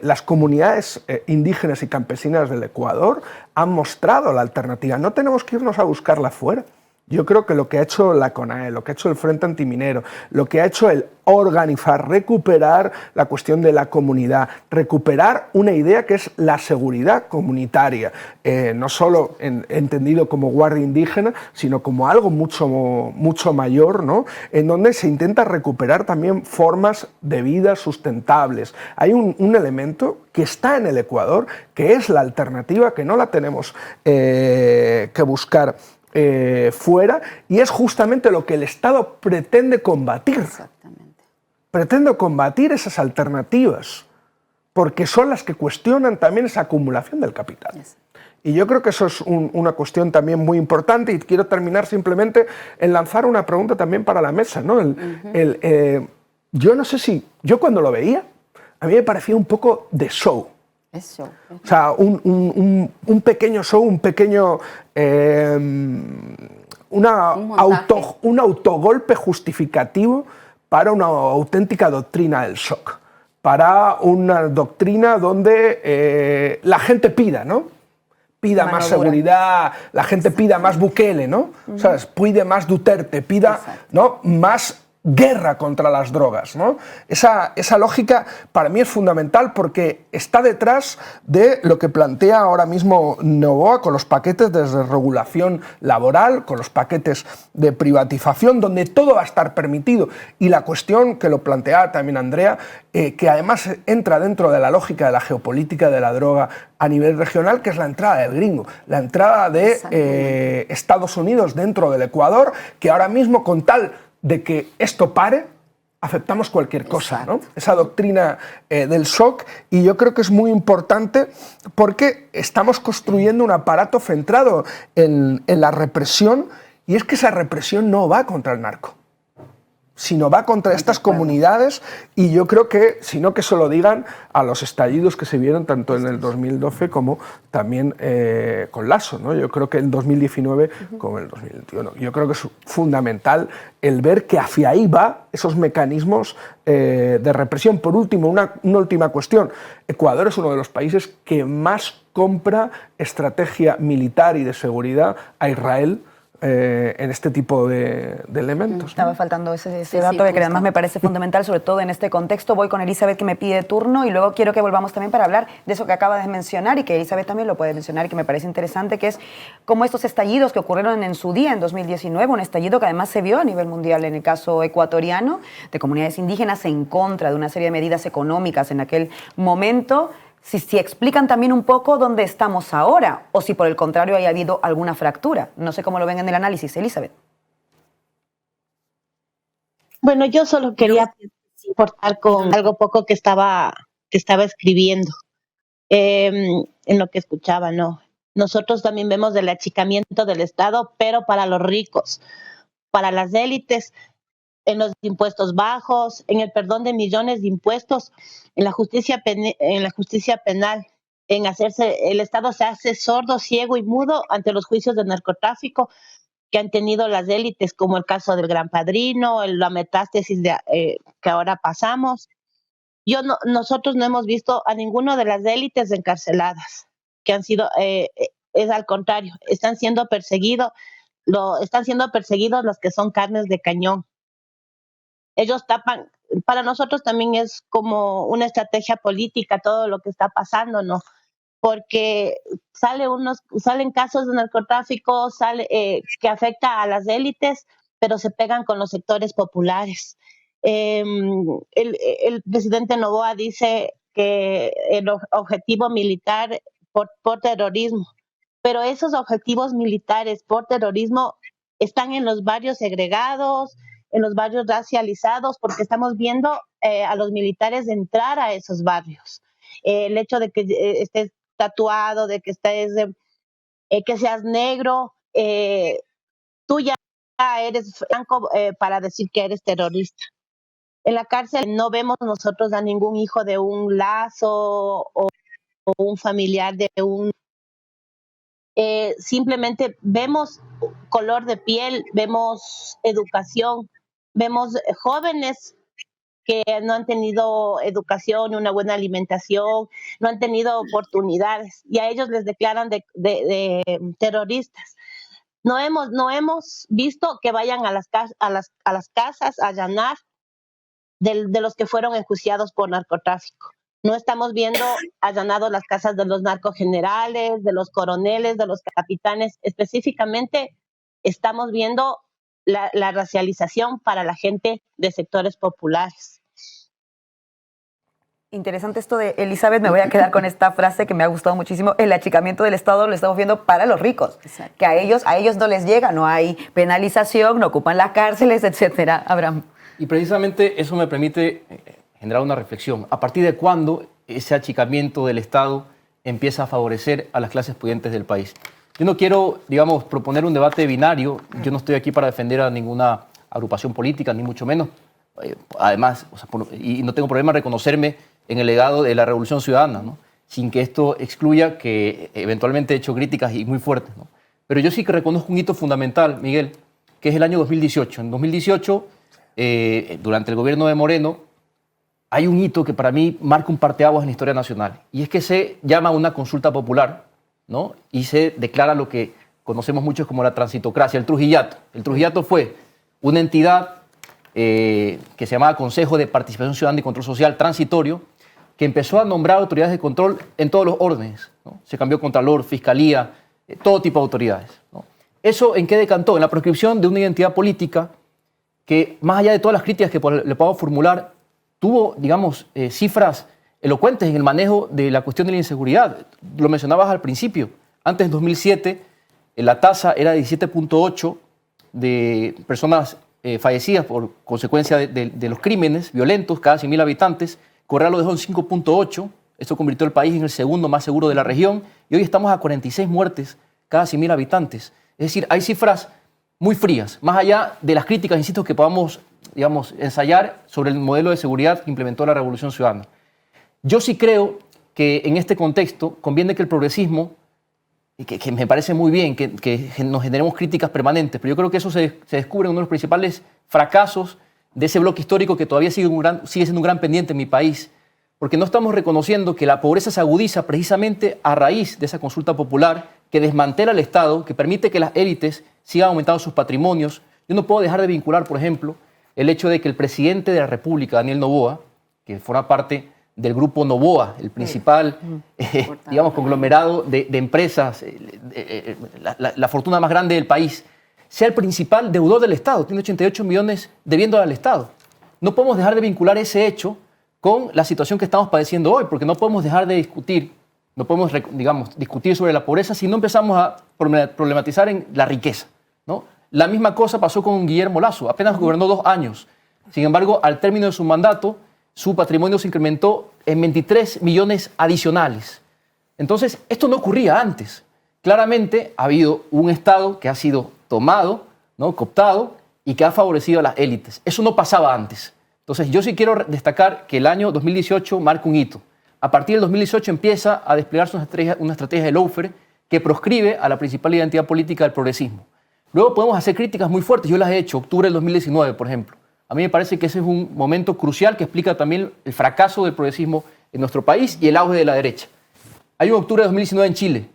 S6: las comunidades indígenas y campesinas del Ecuador han mostrado la alternativa. No tenemos que irnos a buscarla fuera. Yo creo que lo que ha hecho la CONAE, lo que ha hecho el Frente Antiminero, lo que ha hecho el organizar, recuperar la cuestión de la comunidad, recuperar una idea que es la seguridad comunitaria, no solo entendido como guardia indígena, sino como algo mucho mayor, ¿no? En donde se intenta recuperar también formas de vida sustentables. Hay un elemento que está en el Ecuador, que es la alternativa, que no la tenemos que buscar fuera, y es justamente lo que el Estado pretende combatir.
S5: Exactamente.
S6: Pretende combatir esas alternativas, porque son las que cuestionan también esa acumulación del capital. Yes. Y yo creo que eso es una cuestión también muy importante, y quiero terminar simplemente en lanzar una pregunta también para la mesa, ¿no? Yo no sé si, yo cuando lo veía, a mí me parecía un poco de show.
S5: Es show.
S6: O sea, un pequeño show, un pequeño un autogolpe justificativo para una auténtica doctrina del shock, para una doctrina donde la gente pida, ¿no? Pida más seguridad, la gente pida más Bukele, ¿no? ¿Sabes? Pide más Duterte, pida, ¿no? Más guerra contra las drogas, ¿no? Esa lógica para mí es fundamental porque está detrás de lo que plantea ahora mismo Novoa con los paquetes de desregulación laboral, con los paquetes de privatización, donde todo va a estar permitido. Y la cuestión que lo planteaba también Andrea, que además entra dentro de la lógica de la geopolítica de la droga a nivel regional, que es la entrada del gringo, la entrada de Estados Unidos dentro del Ecuador, que ahora mismo con tal de que esto pare, aceptamos cualquier cosa, ¿no? Esa doctrina del shock, y yo creo que es muy importante porque estamos construyendo un aparato centrado en la represión, y es que esa represión no va contra el narco, sino va contra estas comunidades, y yo creo que, si no que se lo digan a los estallidos que se vieron tanto en el 2012 como también con Lasso, ¿no? Yo creo que en 2019 como en el 2021. Yo creo que es fundamental el ver que hacia ahí va esos mecanismos de represión. Por último, una última cuestión. Ecuador es uno de los países que más compra estrategia militar y de seguridad a Israel en este tipo de elementos.
S3: Estaba faltando ese dato que además me parece fundamental, sobre todo en este contexto. Voy con Elizabeth, que me pide turno, y luego quiero que volvamos también para hablar de eso que acaba de mencionar y que Elizabeth también lo puede mencionar y que me parece interesante, que es cómo estos estallidos que ocurrieron en su día, en 2019, un estallido que además se vio a nivel mundial en el caso ecuatoriano, de comunidades indígenas en contra de una serie de medidas económicas en aquel momento. Si explican también un poco dónde estamos ahora, o si por el contrario haya habido alguna fractura. No sé cómo lo ven en el análisis, Elizabeth.
S9: Bueno, yo solo quería aportar con algo poco que estaba escribiendo, en lo que escuchaba, ¿no? Nosotros también vemos el achicamiento del Estado, pero para los ricos, para las élites, en los impuestos bajos, en el perdón de millones de impuestos, en la justicia penal, en hacerse, el Estado se hace sordo, ciego y mudo ante los juicios de narcotráfico que han tenido las élites, como el caso del Gran Padrino, la metástasis que ahora pasamos. Nosotros no hemos visto a ninguno de las élites encarceladas, que han sido, es al contrario, están siendo perseguidos los que son carnes de cañón. Ellos tapan, para nosotros también es como una estrategia política todo lo que está pasando, ¿no? Porque salen casos de narcotráfico que afecta a las élites, pero se pegan con los sectores populares. El presidente Novoa dice que el objetivo militar por terrorismo, pero esos objetivos militares por terrorismo están en los barrios segregados, en los barrios racializados, porque estamos viendo a los militares entrar a esos barrios. El hecho de que estés tatuado, de que que seas negro, tú ya eres franco para decir que eres terrorista. En la cárcel no vemos nosotros a ningún hijo de un Lazo o un familiar de un... simplemente vemos color de piel, vemos educación, vemos jóvenes que no han tenido educación, una buena alimentación, no han tenido oportunidades, y a ellos les declaran de terroristas. No hemos visto que vayan a las casas a allanar de los que fueron enjuiciados por narcotráfico. No estamos viendo allanados las casas de los narcogenerales, de los coroneles, de los capitanes. Específicamente estamos viendo la racialización para la gente de sectores populares.
S3: Interesante esto de Elizabeth, me voy a quedar con esta frase que me ha gustado muchísimo. El achicamiento del Estado lo estamos viendo para los ricos. Exacto. Que a ellos no les llega, no hay penalización, no ocupan las cárceles, etcétera. Abraham.
S4: Y precisamente eso me permite generar una reflexión. ¿A partir de cuándo ese achicamiento del Estado empieza a favorecer a las clases pudientes del país? Yo no quiero, digamos, proponer un debate binario. Yo no estoy aquí para defender a ninguna agrupación política, ni mucho menos. Además, y no tengo problema en reconocerme en el legado de la Revolución Ciudadana, ¿no? Sin que esto excluya que eventualmente he hecho críticas y muy fuertes, ¿no? Pero yo sí que reconozco un hito fundamental, Miguel, que es el año 2018. En 2018, durante el gobierno de Moreno, hay un hito que para mí marca un parteaguas en la historia nacional, y es que se llama una consulta popular, ¿no? Y se declara lo que conocemos muchos como la transitocracia, el Trujillato. El Trujillato fue una entidad que se llamaba Consejo de Participación Ciudadana y Control Social Transitorio, que empezó a nombrar autoridades de control en todos los órdenes, ¿no? Se cambió Contralor, Fiscalía, todo tipo de autoridades, ¿no? ¿Eso en qué decantó? En la proscripción de una identidad política que, más allá de todas las críticas que le puedo formular, tuvo, digamos, cifras elocuentes en el manejo de la cuestión de la inseguridad. Lo mencionabas al principio. Antes, en 2007, la tasa era de 17.8 de personas fallecidas por consecuencia de los crímenes violentos cada 100.000 habitantes. Correa lo dejó en 5.8. Esto convirtió el país en el segundo más seguro de la región. Y hoy estamos a 46 muertes cada 100.000 habitantes. Es decir, hay cifras muy frías, más allá de las críticas, insisto, que podamos, digamos, ensayar sobre el modelo de seguridad que implementó la Revolución Ciudadana. Yo sí creo que en este contexto conviene que el progresismo, que me parece muy bien que nos generemos críticas permanentes, pero yo creo que eso se descubre en uno de los principales fracasos de ese bloque histórico que todavía sigue siendo un gran pendiente en mi país, porque no estamos reconociendo que la pobreza se agudiza precisamente a raíz de esa consulta popular que desmantela el Estado, que permite que las élites sigan aumentando sus patrimonios. Yo no puedo dejar de vincular, por ejemplo, el hecho de que el presidente de la República, Daniel Noboa, que forma parte del grupo Noboa, el principal, digamos, conglomerado de empresas, la fortuna más grande del país, sea el principal deudor del Estado. Tiene 88 millones debiendo al Estado. No podemos dejar de vincular ese hecho con la situación que estamos padeciendo hoy, porque no podemos dejar de discutir, no podemos, digamos, discutir sobre la pobreza si no empezamos a problematizar en la riqueza, ¿no? La misma cosa pasó con Guillermo Lasso, apenas gobernó 2 años. Sin embargo, al término de su mandato, su patrimonio se incrementó en 23 millones adicionales. Entonces, esto no ocurría antes. Claramente ha habido un Estado que ha sido tomado, ¿no?, cooptado, y que ha favorecido a las élites. Eso no pasaba antes. Entonces, yo sí quiero destacar que el año 2018 marca un hito. A partir del 2018 empieza a desplegarse una estrategia de lawfare que proscribe a la principal identidad política del progresismo. Luego podemos hacer críticas muy fuertes. Yo las he hecho, octubre del 2019, por ejemplo. A mí me parece que ese es un momento crucial que explica también el fracaso del progresismo en nuestro país y el auge de la derecha. Hay un octubre de 2019 en Chile.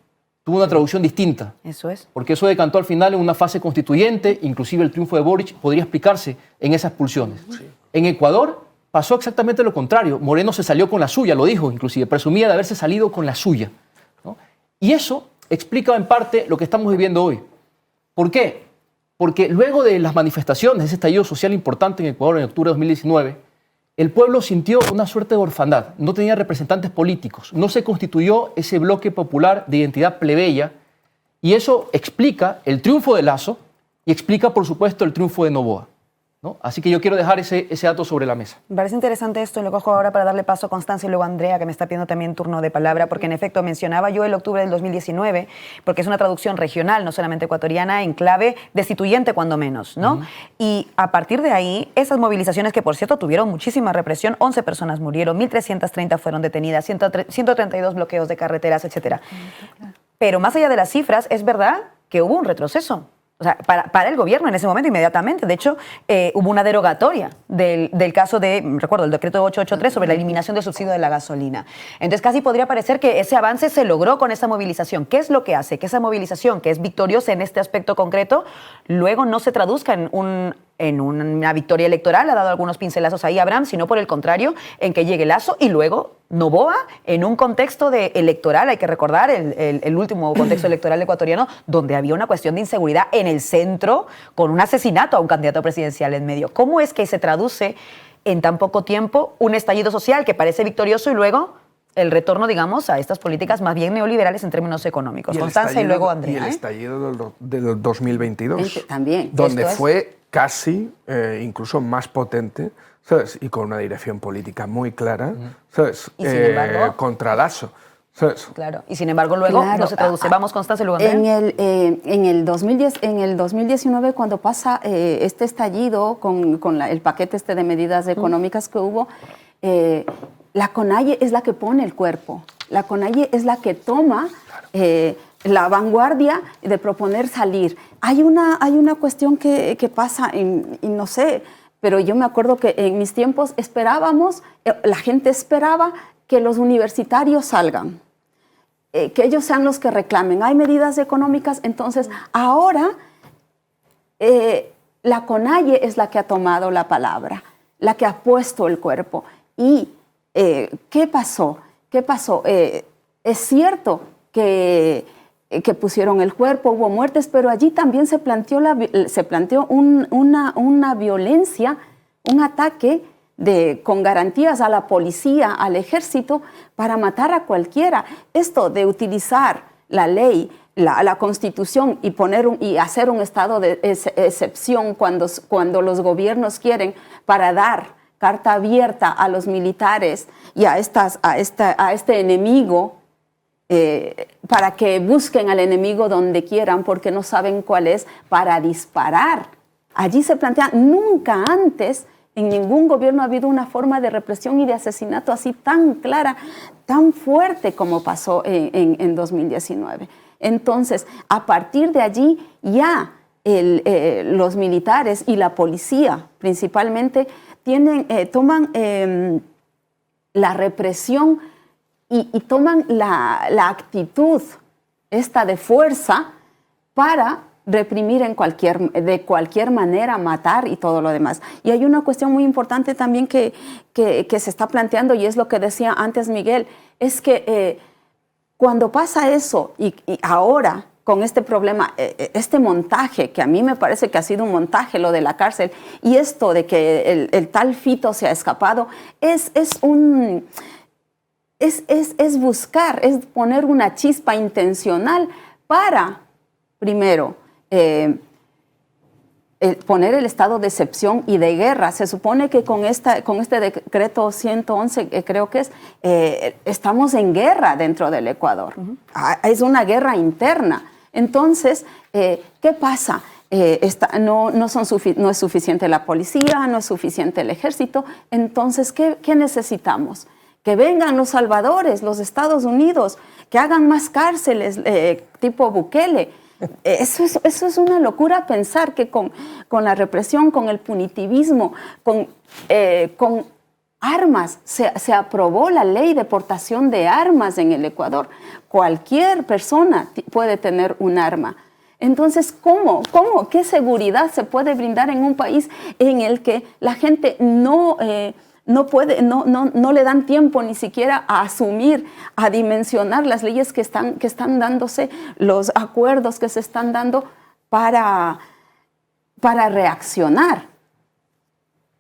S4: Tuvo una traducción distinta.
S3: Eso es.
S4: Porque eso decantó al final en una fase constituyente, inclusive el triunfo de Boric podría explicarse en esas expulsiones. Sí. En Ecuador pasó exactamente lo contrario. Moreno se salió con la suya, lo dijo inclusive, presumía de haberse salido con la suya, ¿no? Y eso explica en parte lo que estamos viviendo hoy. ¿Por qué? Porque luego de las manifestaciones, ese estallido social importante en Ecuador en octubre de 2019, el pueblo sintió una suerte de orfandad. No tenía representantes políticos, no se constituyó ese bloque popular de identidad plebeya, y eso explica el triunfo de Lasso y explica, por supuesto, el triunfo de Noboa, ¿no? Así que yo quiero dejar ese dato sobre la mesa.
S3: Me parece interesante esto, y lo cojo ahora para darle paso a Constanza y luego a Andrea, que me está pidiendo también turno de palabra, porque en efecto mencionaba yo el octubre del 2019, porque es una traducción regional, no solamente ecuatoriana, en clave destituyente cuando menos, ¿no? Y a partir de ahí, esas movilizaciones que, por cierto, tuvieron muchísima represión, 11 personas murieron, 1.330 fueron detenidas, 132 bloqueos de carreteras, etcétera. Pero más allá de las cifras, es verdad que hubo un retroceso. O sea, para el gobierno en ese momento inmediatamente. De hecho, hubo una derogatoria del caso de, recuerdo, el decreto 883 sobre la eliminación del subsidio de la gasolina. Entonces, casi podría parecer que ese avance se logró con esa movilización. ¿Qué es lo que hace? Que esa movilización, que es victoriosa en este aspecto concreto, luego no se traduzca en una victoria electoral. Ha dado algunos pincelazos ahí Abraham, sino por el contrario, en que llegue Lasso y luego Noboa en un contexto electoral. Hay que recordar el último contexto electoral ecuatoriano, donde había una cuestión de inseguridad en el centro, con un asesinato a un candidato presidencial en medio. ¿Cómo es que se traduce en tan poco tiempo un estallido social que parece victorioso y luego el retorno, digamos, a estas políticas más bien neoliberales en términos económicos? Constanza y luego Andrea.
S6: Y el estallido del 2022.
S5: También.
S6: Donde fue casi incluso más potente, ¿sabes? Y con una dirección política muy clara, ¿sabes?
S3: Y sin embargo,
S6: contra Lasso. ¿Sabes?
S3: Claro, y sin embargo luego no se traduce. Vamos, Constanza, y luego Andrea.
S5: En el 2019, cuando pasa este estallido con el paquete de medidas económicas que hubo, la CONAIE es la que pone el cuerpo. La CONAIE es la que toma la vanguardia de proponer salir. Hay una cuestión que pasa, y no sé, pero yo me acuerdo que en mis tiempos esperábamos, la gente esperaba que los universitarios salgan, que ellos sean los que reclamen. Hay medidas económicas, entonces ahora la CONAIE es la que ha tomado la palabra, la que ha puesto el cuerpo. ¿Y qué pasó? ¿Qué pasó? Es cierto que pusieron el cuerpo, hubo muertes, pero allí también se planteó una violencia, un ataque con garantías a la policía, al ejército, para matar a cualquiera. Esto de utilizar la ley, la Constitución y hacer un estado de excepción cuando los gobiernos quieren para dar carta abierta a los militares y a este enemigo, para que busquen al enemigo donde quieran porque no saben cuál es, para disparar. Allí se plantea, nunca antes en ningún gobierno ha habido una forma de represión y de asesinato así tan clara, tan fuerte como pasó en 2019. Entonces, a partir de allí ya los militares y la policía principalmente toman la represión y toman la actitud esta de fuerza para reprimir de cualquier manera, matar y todo lo demás. Y hay una cuestión muy importante también que se está planteando, y es lo que decía antes Miguel, es que cuando pasa eso y ahora con este problema, este montaje, que a mí me parece que ha sido un montaje lo de la cárcel, y esto de que el tal Fito se ha escapado, es buscar, es poner una chispa intencional para, primero, poner el estado de excepción y de guerra. Se supone que con este decreto 111, creo que estamos en guerra dentro del Ecuador. Es una guerra interna. Entonces, ¿qué pasa? No es suficiente la policía, no es suficiente el ejército. Entonces, ¿qué necesitamos? Que vengan los salvadores, los Estados Unidos, que hagan más cárceles tipo Bukele. Eso es una locura pensar que con la represión, con el punitivismo, con armas, se aprobó la ley de portación de armas en el Ecuador. Cualquier persona puede tener un arma. Entonces, ¿cómo? ¿Qué seguridad se puede brindar en un país en el que la gente no le dan tiempo ni siquiera a asumir, a dimensionar las leyes que están dándose, los acuerdos que se están dando para reaccionar?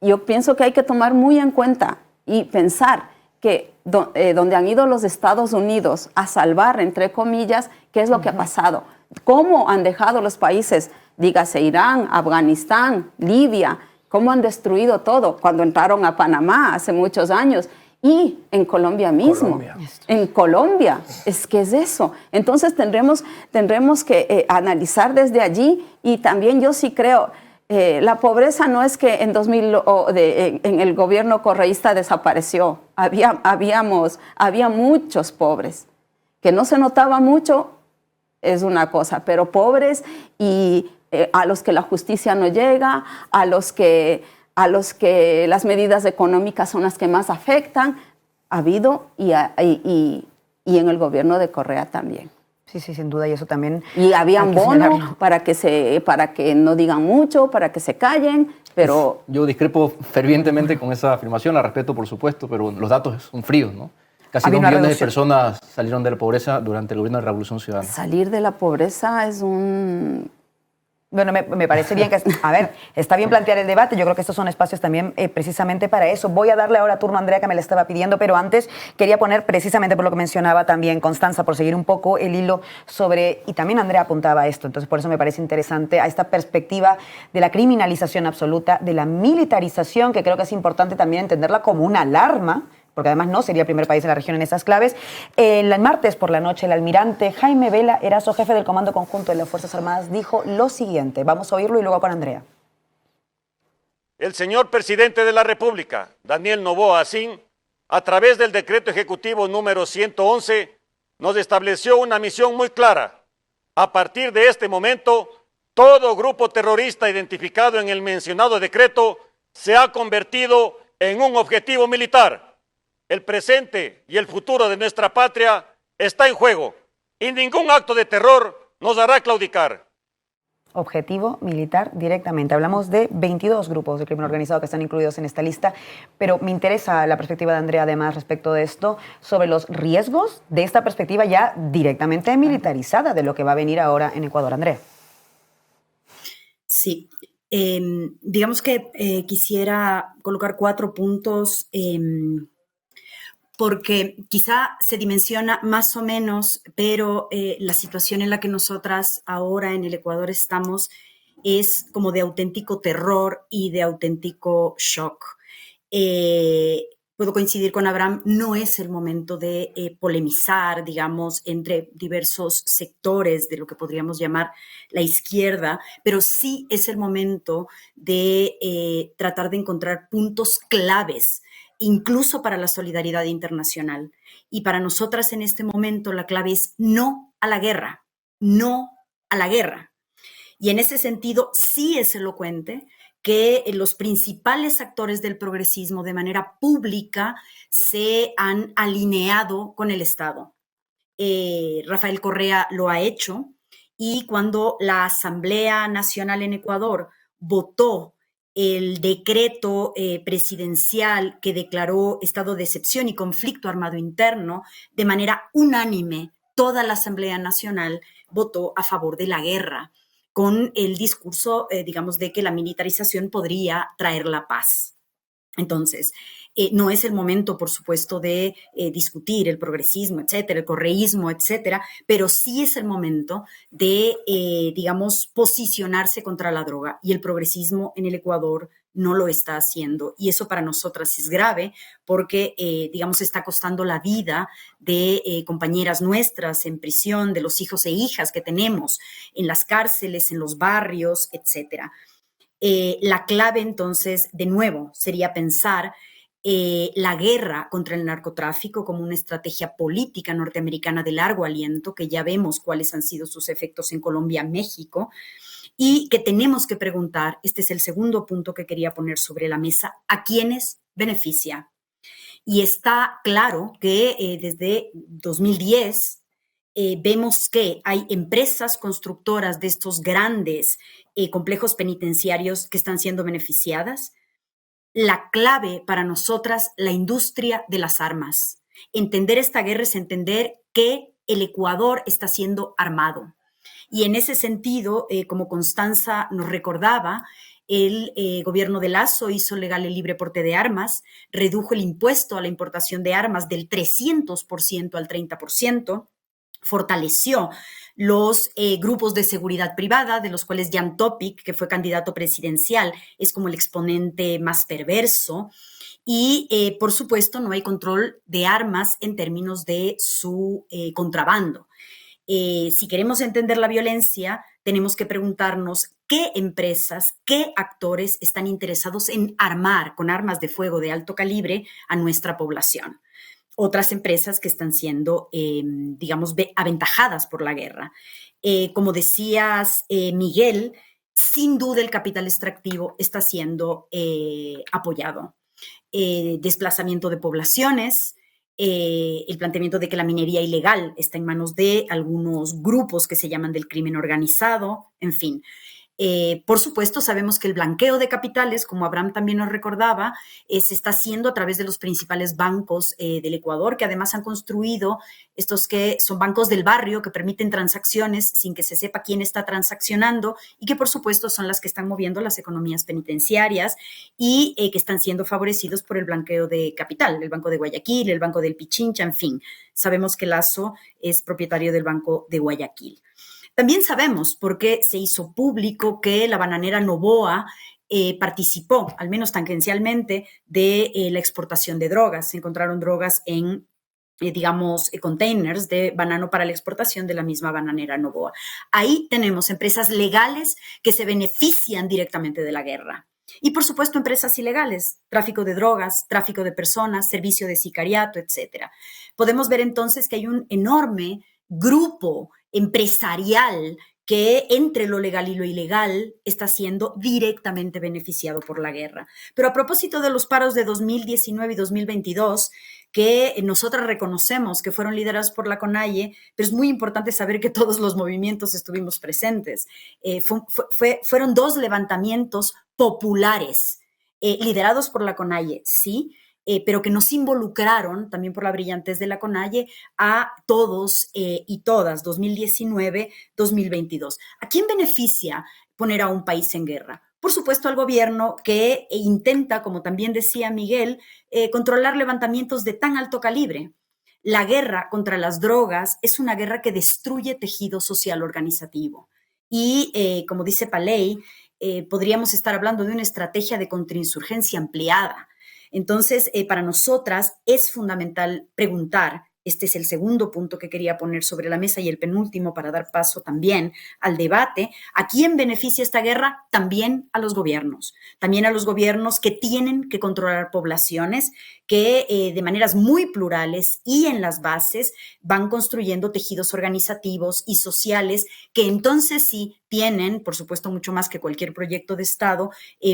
S5: Yo pienso que hay que tomar muy en cuenta y pensar que donde han ido los Estados Unidos a salvar, entre comillas, ¿qué es lo que ha pasado? ¿Cómo han dejado los países, dígase Irán, Afganistán, Libia? ¿Cómo han destruido todo cuando entraron a Panamá hace muchos años? Y en Colombia mismo. En Colombia. Es eso. Entonces tendremos que analizar desde allí, y también yo sí creo, la pobreza no es que en el gobierno correísta desapareció. Había muchos pobres. Que no se notaba mucho es una cosa, pero pobres y a los que la justicia no llega, a los que las medidas económicas son las que más afectan, ha habido y en el gobierno de Correa también.
S3: Sí, sin duda, y eso también.
S5: Y habían bonos para que no digan mucho, para que se callen, pero...
S4: Yo discrepo fervientemente con esa afirmación, la respeto por supuesto, pero los datos son fríos, ¿no? Casi 2 millones de personas salieron de la pobreza durante el gobierno de la Revolución Ciudadana.
S5: Salir de la pobreza es un...
S3: Bueno, me parece bien que... A ver, está bien plantear el debate. Yo creo que estos son espacios también precisamente para eso. Voy a darle ahora turno a Andrea, que me la estaba pidiendo, pero antes quería poner, precisamente por lo que mencionaba también Constanza, por seguir un poco el hilo sobre... Y también Andrea apuntaba a esto, entonces por eso me parece interesante, a esta perspectiva de la criminalización absoluta, de la militarización, que creo que es importante también entenderla como una alarma, porque además no sería el primer país de la región en esas claves. El martes por la noche, el almirante Jaime Vela Erazo, jefe del Comando Conjunto de las Fuerzas Armadas, dijo lo siguiente. Vamos a oírlo y luego con Andrea.
S11: El señor presidente de la República, Daniel Noboa Asín, a través del decreto ejecutivo número 111, nos estableció una misión muy clara. A partir de este momento, todo grupo terrorista identificado en el mencionado decreto se ha convertido en un objetivo militar. El presente y el futuro de nuestra patria está en juego y ningún acto de terror nos hará claudicar.
S3: Objetivo militar directamente. Hablamos de 22 grupos de crimen organizado que están incluidos en esta lista, pero me interesa la perspectiva de Andrea además respecto de esto, sobre los riesgos de esta perspectiva ya directamente militarizada de lo que va a venir ahora en Ecuador. Andrea.
S7: Sí, digamos que quisiera colocar 4 puntos porque quizá se dimensiona más o menos, pero la situación en la que nosotras ahora en el Ecuador estamos es como de auténtico terror y de auténtico shock. Puedo coincidir con Abraham, no es el momento de polemizar, digamos, entre diversos sectores de lo que podríamos llamar la izquierda, pero sí es el momento de tratar de encontrar puntos claves, incluso para la solidaridad internacional. Y para nosotras en este momento la clave es no a la guerra, no a la guerra. Y en ese sentido sí es elocuente que los principales actores del progresismo de manera pública se han alineado con el Estado. Rafael Correa lo ha hecho y cuando la Asamblea Nacional en Ecuador votó el decreto presidencial que declaró estado de excepción y conflicto armado interno, de manera unánime, toda la Asamblea Nacional votó a favor de la guerra, con el discurso, digamos, de que la militarización podría traer la paz. Entonces, no es el momento, por supuesto, de discutir el progresismo, etcétera, el correísmo, etcétera, pero sí es el momento de, digamos, posicionarse contra la droga. Y el progresismo en el Ecuador no lo está haciendo. Y eso para nosotras es grave porque, digamos, está costando la vida de compañeras nuestras en prisión, de los hijos e hijas que tenemos en las cárceles, en los barrios, etcétera. La clave, entonces, de nuevo, sería pensar la guerra contra el narcotráfico como una estrategia política norteamericana de largo aliento, que ya vemos cuáles han sido sus efectos en Colombia, México, y que tenemos que preguntar, este es el segundo punto que quería poner sobre la mesa, ¿a quiénes beneficia? Y está claro que desde 2010 vemos que hay empresas constructoras de estos grandes complejos penitenciarios que están siendo beneficiadas. La clave para nosotras, la industria de las armas. Entender esta guerra es entender que el Ecuador está siendo armado. Y en ese sentido, como Constanza nos recordaba, el gobierno de Lasso hizo legal el libre porte de armas, redujo el impuesto a la importación de armas del 300% al 30%, fortaleció los grupos de seguridad privada, de los cuales Jan Topic, que fue candidato presidencial, es como el exponente más perverso. Y, por supuesto, no hay control de armas en términos de su contrabando. Si queremos entender la violencia, tenemos que preguntarnos qué empresas, qué actores están interesados en armar con armas de fuego de alto calibre a nuestra población. Otras empresas que están siendo, digamos, aventajadas por la guerra. Como decías, Miguel, sin duda el capital extractivo está siendo apoyado. Desplazamiento de poblaciones, el planteamiento de que la minería ilegal está en manos de algunos grupos que se llaman del crimen organizado, en fin. Por supuesto, sabemos que el blanqueo de capitales, como Abraham también nos recordaba, se está haciendo a través de los principales bancos del Ecuador, que además han construido estos que son bancos del barrio que permiten transacciones sin que se sepa quién está transaccionando y que, por supuesto, son las que están moviendo las economías penitenciarias y que están siendo favorecidos por el blanqueo de capital, el Banco de Guayaquil, el Banco del Pichincha, en fin. Sabemos que Lasso es propietario del Banco de Guayaquil. También sabemos, porque se hizo público, que la bananera Novoa participó, al menos tangencialmente, de la exportación de drogas. Se encontraron drogas en, digamos, containers de banano para la exportación de la misma bananera Novoa. Ahí tenemos empresas legales que se benefician directamente de la guerra. Y, por supuesto, empresas ilegales, tráfico de drogas, tráfico de personas, servicio de sicariato, etc. Podemos ver entonces que hay un enorme grupo empresarial que entre lo legal y lo ilegal está siendo directamente beneficiado por la guerra. Pero a propósito de los paros de 2019 y 2022, que nosotras reconocemos que fueron liderados por la CONAIE, pero es muy importante saber que todos los movimientos estuvimos presentes. Fueron 2 levantamientos populares, liderados por la CONAIE, sí, pero que nos involucraron, también por la brillantez de la CONAIE, a todos y todas, 2019, 2022. ¿A quién beneficia poner a un país en guerra? Por supuesto, al gobierno que intenta, como también decía Miguel, controlar levantamientos de tan alto calibre. La guerra contra las drogas es una guerra que destruye tejido social organizativo. Y, como dice Paley, podríamos estar hablando de una estrategia de contrainsurgencia ampliada. Entonces, para nosotras es fundamental preguntar, este es el segundo punto que quería poner sobre la mesa y el penúltimo para dar paso también al debate, ¿a quién beneficia esta guerra? También a los gobiernos que tienen que controlar poblaciones, que de maneras muy plurales y en las bases van construyendo tejidos organizativos y sociales que entonces sí tienen, por supuesto, mucho más que cualquier proyecto de Estado,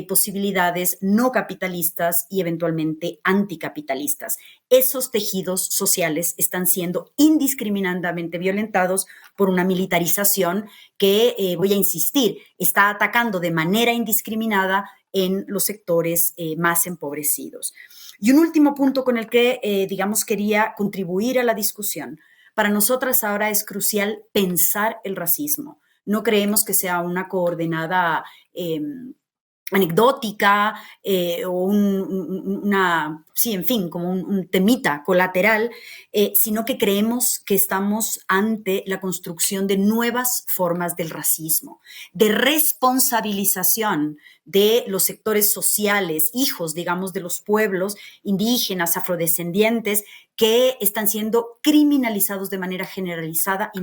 S7: posibilidades no capitalistas y eventualmente anticapitalistas. Esos tejidos sociales están siendo indiscriminadamente violentados por una militarización que, voy a insistir, está atacando de manera indiscriminada en los sectores más empobrecidos. Y un último punto con el que, digamos, quería contribuir a la discusión. Para nosotras ahora es crucial pensar el racismo. No creemos que sea una coordenada anecdótica o como un temita colateral, sino que creemos que estamos ante la construcción de nuevas formas del racismo, de responsabilización de los sectores sociales, hijos, digamos, de los pueblos indígenas, afrodescendientes, que están siendo criminalizados de manera generalizada y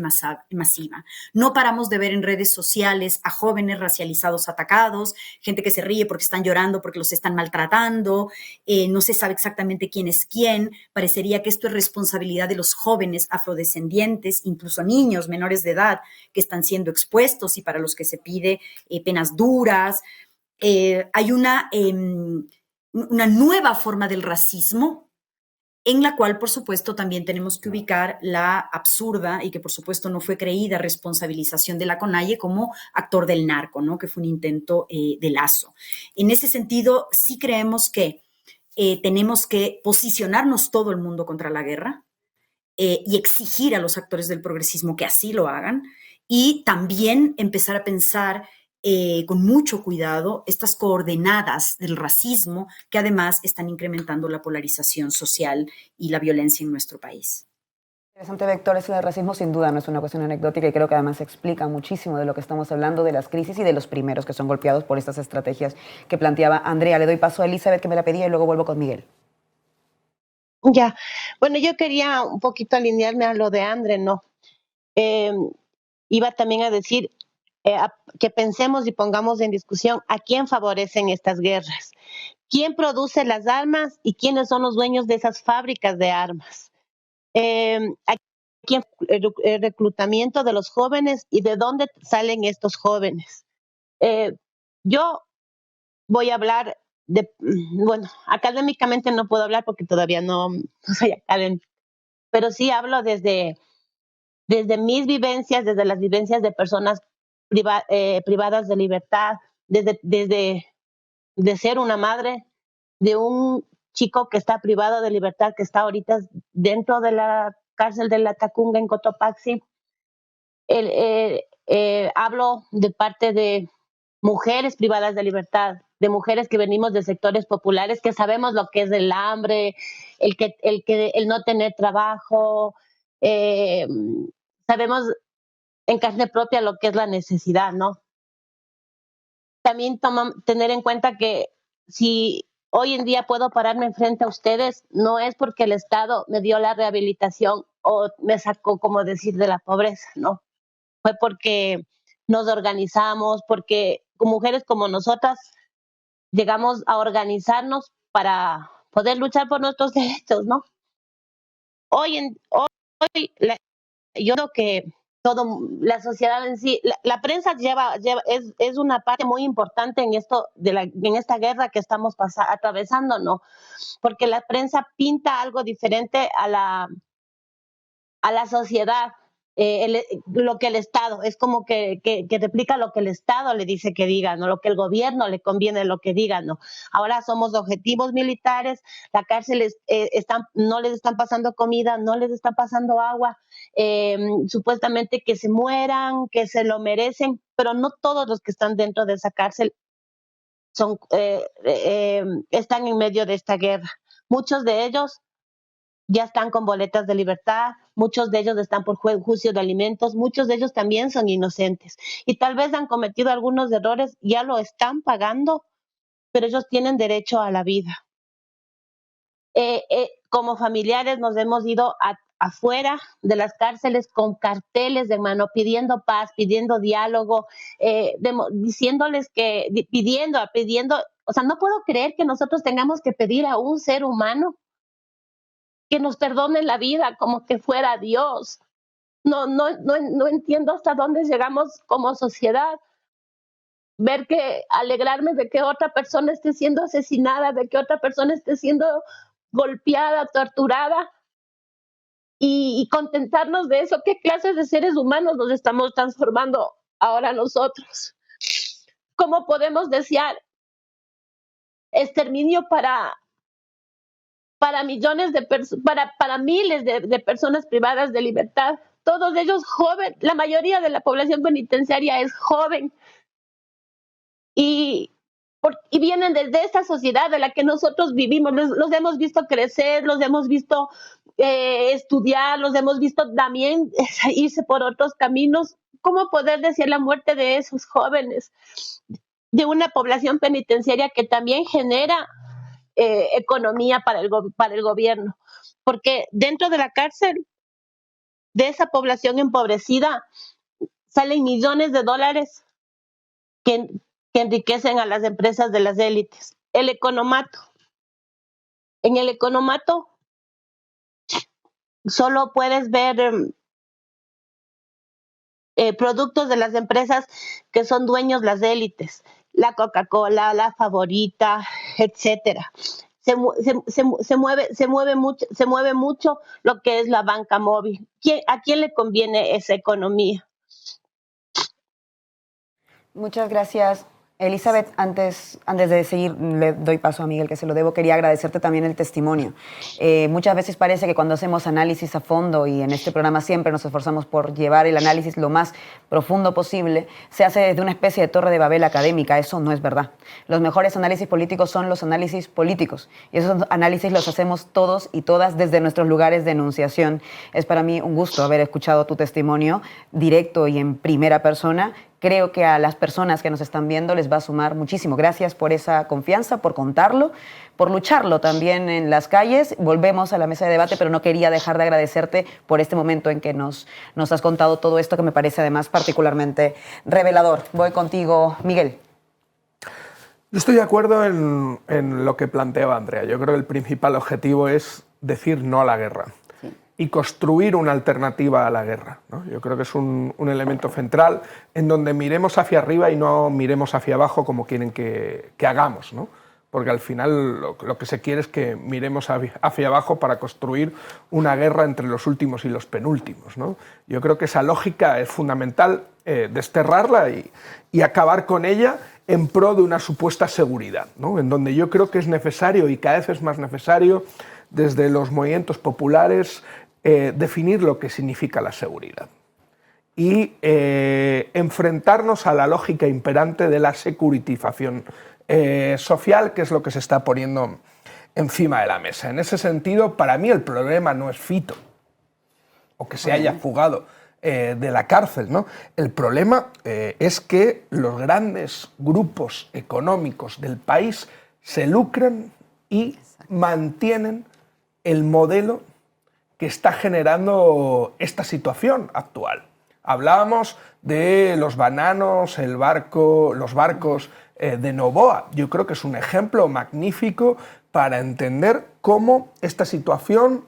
S7: masiva. No paramos de ver en redes sociales a jóvenes racializados atacados, gente que se ríe porque están llorando, porque los están maltratando, no se sabe exactamente quién es quién. Parecería que esto es responsabilidad de los jóvenes afrodescendientes, incluso niños menores de edad que están siendo expuestos y para los que se pide penas duras. Hay una nueva forma del racismo en la cual, por supuesto, también tenemos que ubicar la absurda y que, por supuesto, no fue creída responsabilización de la CONAIE como actor del narco, ¿no? Que fue un intento de Lazo. En ese sentido, sí creemos que tenemos que posicionarnos todo el mundo contra la guerra y exigir a los actores del progresismo que así lo hagan y también empezar a pensar con mucho cuidado estas coordenadas del racismo que además están incrementando la polarización social y la violencia en nuestro país.
S3: Interesante vector, ese del racismo sin duda no es una cuestión anecdótica y creo que además explica muchísimo de lo que estamos hablando, de las crisis y de los primeros que son golpeados por estas estrategias que planteaba Andrea. Le doy paso a Elizabeth que me la pedía y luego vuelvo con Miguel.
S9: Ya, bueno, yo quería un poquito alinearme a lo de Andre, ¿no? Iba también a decir que pensemos y pongamos en discusión a quién favorecen estas guerras, quién produce las armas y quiénes son los dueños de esas fábricas de armas. Aquí el reclutamiento de los jóvenes y de dónde salen estos jóvenes. Yo voy a hablar bueno, académicamente no puedo hablar porque todavía no soy académica, pero sí hablo desde mis vivencias, desde las vivencias de personas privadas de libertad, desde ser una madre de un chico que está privado de libertad, que está ahorita dentro de la cárcel de la Tacunga en Cotopaxi. Hablo de parte de mujeres privadas de libertad, de mujeres que venimos de sectores populares, que sabemos lo que es el hambre, el no tener trabajo, sabemos en carne propia lo que es la necesidad, ¿no? También tener en cuenta que si hoy en día puedo pararme enfrente a ustedes, no es porque el Estado me dio la rehabilitación o me sacó, como decir, de la pobreza, ¿no? Fue porque nos organizamos, porque mujeres como nosotras llegamos a organizarnos para poder luchar por nuestros derechos, ¿no? Hoy yo creo que todo la sociedad en sí. La prensa es una parte muy importante en esto en esta guerra que estamos atravesando, ¿no? Porque la prensa pinta algo diferente a la sociedad. Lo que el Estado, es como que replica lo que el Estado le dice que diga, ¿no? Lo que el gobierno le conviene lo que diga, ¿no? Ahora somos objetivos militares, la cárcel no les están pasando comida, no les están pasando agua, supuestamente que se mueran, que se lo merecen, pero no todos los que están dentro de esa cárcel están en medio de esta guerra. Muchos de ellos ya están con boletas de libertad, muchos de ellos están por juicio de alimentos, muchos de ellos también son inocentes y tal vez han cometido algunos errores, ya lo están pagando, pero ellos tienen derecho a la vida. Como familiares nos hemos ido afuera de las cárceles con carteles de mano, pidiendo paz, pidiendo diálogo, diciéndoles pidiendo, o sea, no puedo creer que nosotros tengamos que pedir a un ser humano que nos perdone la vida como que fuera Dios. No entiendo hasta dónde llegamos como sociedad. Alegrarme de que otra persona esté siendo asesinada, de que otra persona esté siendo golpeada, torturada, y contentarnos de eso. ¿Qué clases de seres humanos nos estamos transformando ahora nosotros? ¿Cómo podemos desear exterminio para millones para miles de personas privadas de libertad? Todos ellos jóvenes, la mayoría de la población penitenciaria es joven y vienen desde esta sociedad de la que nosotros vivimos. Los hemos visto crecer, los hemos visto estudiar, los hemos visto también irse por otros caminos. ¿Cómo poder decir la muerte de esos jóvenes, de una población penitenciaria que también genera economía para el gobierno? Porque dentro de la cárcel, de esa población empobrecida, salen millones de dólares que enriquecen a las empresas de las élites. El economato. En el economato solo puedes ver productos de las empresas que son dueños las élites. La Coca-Cola, la Favorita, etcétera. Se mueve mucho lo que es la banca móvil. ¿A quién le conviene esa economía?
S3: Muchas gracias, Elizabeth. Antes de seguir, le doy paso a Miguel, que se lo debo. Quería agradecerte también el testimonio. Muchas veces parece que cuando hacemos análisis a fondo, y en este programa siempre nos esforzamos por llevar el análisis lo más profundo posible, se hace desde una especie de torre de Babel académica. Eso no es verdad. Los mejores análisis políticos son los análisis políticos, y esos análisis los hacemos todos y todas desde nuestros lugares de enunciación. Es para mí un gusto haber escuchado tu testimonio directo y en primera persona. Creo que a las personas que nos están viendo les va a sumar muchísimo. Gracias por esa confianza, por contarlo, por lucharlo también en las calles. Volvemos a la mesa de debate, pero no quería dejar de agradecerte por este momento en que nos has contado todo esto, que me parece además particularmente revelador. Voy contigo, Miguel.
S6: Yo estoy de acuerdo en lo que planteaba Andrea. Yo creo que el principal objetivo es decir no a la guerra y construir una alternativa a la guerra, ¿no? Yo creo que es un elemento central en donde miremos hacia arriba y no miremos hacia abajo como quieren que hagamos, ¿no? Porque al final lo que se quiere es que miremos hacia abajo para construir una guerra entre los últimos y los penúltimos, ¿no? Yo creo que esa lógica es fundamental, desterrarla y acabar con ella en pro de una supuesta seguridad, ¿no? En donde yo creo que es necesario, y cada vez es más necesario, desde los movimientos populares, definir lo que significa la seguridad y enfrentarnos a la lógica imperante de la securitización social, que es lo que se está poniendo encima de la mesa. En ese sentido, para mí el problema no es Fito o que se haya fugado de la cárcel, ¿no? El problema es que los grandes grupos económicos del país se lucran y mantienen el modelo que está generando esta situación actual. Hablábamos de los bananos, los barcos de Novoa. Yo creo que es un ejemplo magnífico para entender cómo esta situación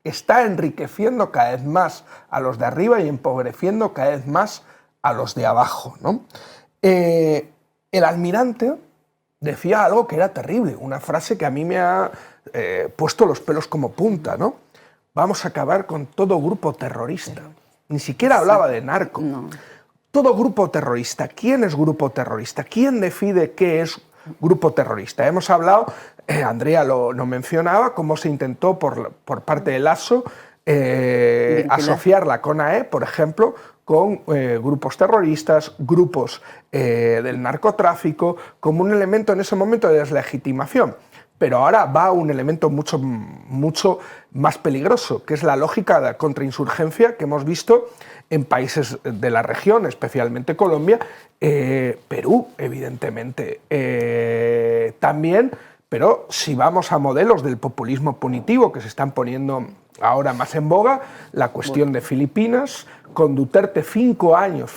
S6: está enriqueciendo cada vez más a los de arriba y empobreciendo cada vez más a los de abajo, ¿no? El almirante decía algo que era terrible, una frase que a mí me ha puesto los pelos como punta, ¿no? Vamos a acabar con todo grupo terrorista. Ni siquiera hablaba de narco.
S5: No.
S6: Todo grupo terrorista. ¿Quién es grupo terrorista? ¿Quién decide qué es grupo terrorista? Hemos hablado, Andrea lo mencionaba, cómo se intentó por parte de Lasso asociar la CONAE, por ejemplo, con grupos terroristas, grupos del narcotráfico, como un elemento en ese momento de deslegitimación. Pero ahora va a un elemento mucho más peligroso, que es la lógica de contrainsurgencia que hemos visto en países de la región, especialmente Colombia, Perú, evidentemente, también, pero si vamos a modelos del populismo punitivo que se están poniendo ahora más en boga, la cuestión de Filipinas, con Duterte 5 años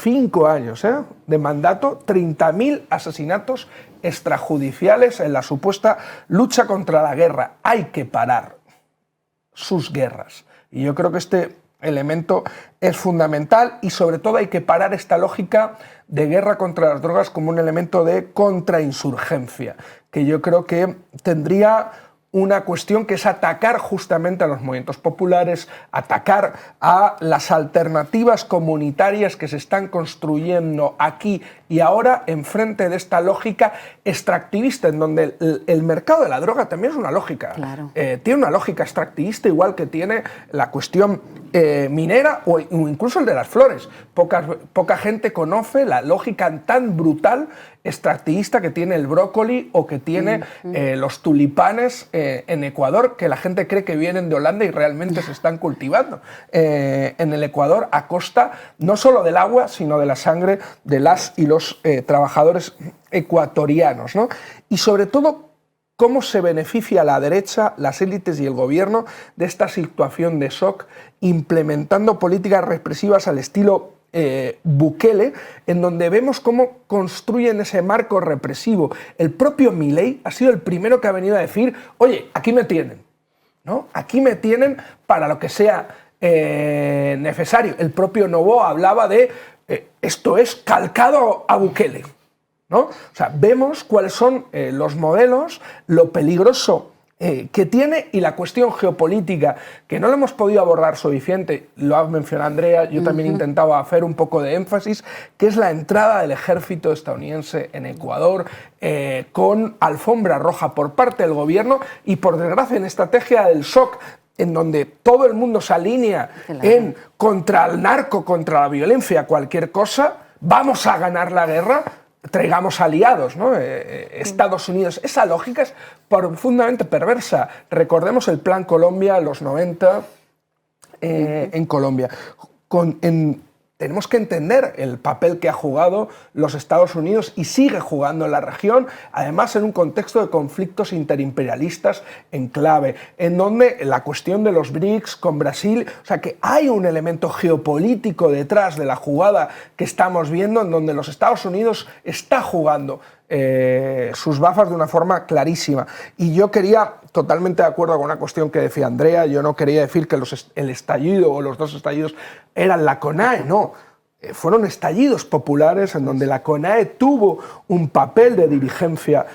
S6: de mandato, 30.000 asesinatos extrajudiciales en la supuesta lucha contra la guerra. Hay que parar sus guerras. Y yo creo que este elemento es fundamental y sobre todo hay que parar esta lógica de guerra contra las drogas como un elemento de contrainsurgencia, que yo creo que tendría una cuestión que es atacar justamente a los movimientos populares, atacar a las alternativas comunitarias que se están construyendo aquí y ahora enfrente de esta lógica extractivista, en donde el mercado de la droga también es una lógica.
S5: Claro.
S6: Tiene una lógica extractivista igual que tiene la cuestión minera o incluso el de las flores. Poca gente conoce la lógica tan brutal extractivista que tiene el brócoli o que tiene los tulipanes en Ecuador, que la gente cree que vienen de Holanda y realmente se están cultivando en el Ecuador a costa no solo del agua, sino de la sangre de las y los trabajadores ecuatorianos, ¿no? Y sobre todo, cómo se beneficia la derecha, las élites y el gobierno de esta situación de shock, implementando políticas represivas al estilo Bukele, en donde vemos cómo construyen ese marco represivo. El propio Milei ha sido el primero que ha venido a decir, oye, aquí me tienen, ¿no? Aquí me tienen para lo que sea necesario. El propio Noboa hablaba de esto es calcado a Bukele, ¿no? O sea, vemos cuáles son los modelos, lo peligroso que tiene y la cuestión geopolítica, que no lo hemos podido abordar suficiente, lo ha mencionado Andrea, yo también intentaba hacer un poco de énfasis, que es la entrada del ejército estadounidense en Ecuador con alfombra roja por parte del gobierno y, por desgracia, en estrategia del shock, en donde todo el mundo se alinea en contra el narco, contra la violencia, cualquier cosa, vamos a ganar la guerra, traigamos aliados, ¿no? Estados Unidos. Esa lógica es profundamente perversa. Recordemos el Plan Colombia, los 90, en Colombia. Tenemos que entender el papel que ha jugado los Estados Unidos y sigue jugando en la región, además en un contexto de conflictos interimperialistas en clave, en donde la cuestión de los BRICS con Brasil, o sea que hay un elemento geopolítico detrás de la jugada que estamos viendo, en donde los Estados Unidos está jugando sus bazas de una forma clarísima. Y yo quería, totalmente de acuerdo con una cuestión que decía Andrea, yo no quería decir que el estallido o los dos estallidos eran la CONAE, no. Fueron estallidos populares en donde la CONAE tuvo un papel de dirigencia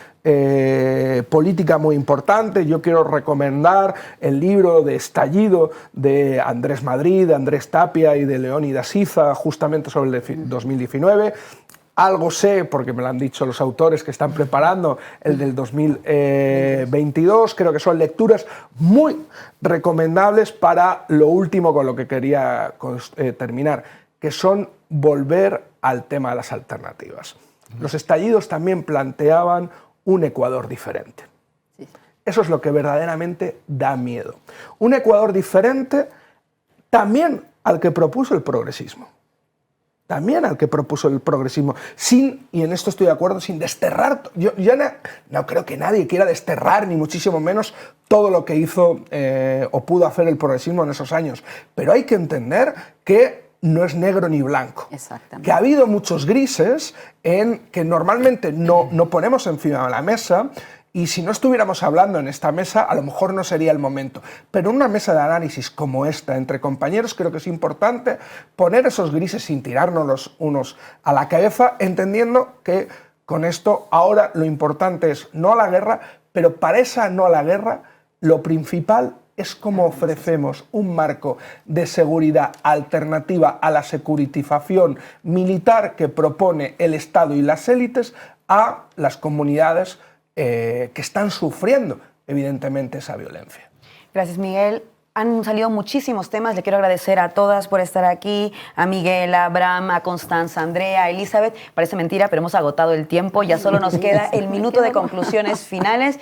S6: política muy importante. Yo quiero recomendar el libro de Estallido de Andrés Madrid, de Andrés Tapia y de Leónidas Siza, justamente sobre el 2019. Algo sé, porque me lo han dicho los autores que están preparando el del 2022. Creo que son lecturas muy recomendables para lo último con lo que quería terminar, que son volver al tema de las alternativas. Los estallidos también planteaban un Ecuador diferente. Eso es lo que verdaderamente da miedo. Un Ecuador diferente también al que propuso el progresismo. También al que propuso el progresismo, sin, y en esto estoy de acuerdo, sin desterrar. Yo no creo que nadie quiera desterrar, ni muchísimo menos, todo lo que hizo o pudo hacer el progresismo en esos años. Pero hay que entender que no es negro ni blanco.
S5: Exactamente.
S6: Que ha habido muchos grises que normalmente no ponemos encima de la mesa Y si no estuviéramos hablando en esta mesa, a lo mejor no sería el momento. Pero en una mesa de análisis como esta, entre compañeros, creo que es importante poner esos grises sin tirarnos los unos a la cabeza, entendiendo que con esto ahora lo importante es no a la guerra, pero para esa no a la guerra, lo principal es cómo ofrecemos un marco de seguridad alternativa a la securitización militar que propone el Estado y las élites a las comunidades que están sufriendo, evidentemente, esa violencia.
S3: Gracias, Miguel. Han salido muchísimos temas. Le quiero agradecer a todas por estar aquí, a Miguel, a Abraham, a Constanza, a Andrea, a Elizabeth. Parece mentira, pero hemos agotado el tiempo. Ya solo nos queda el minuto de conclusiones finales.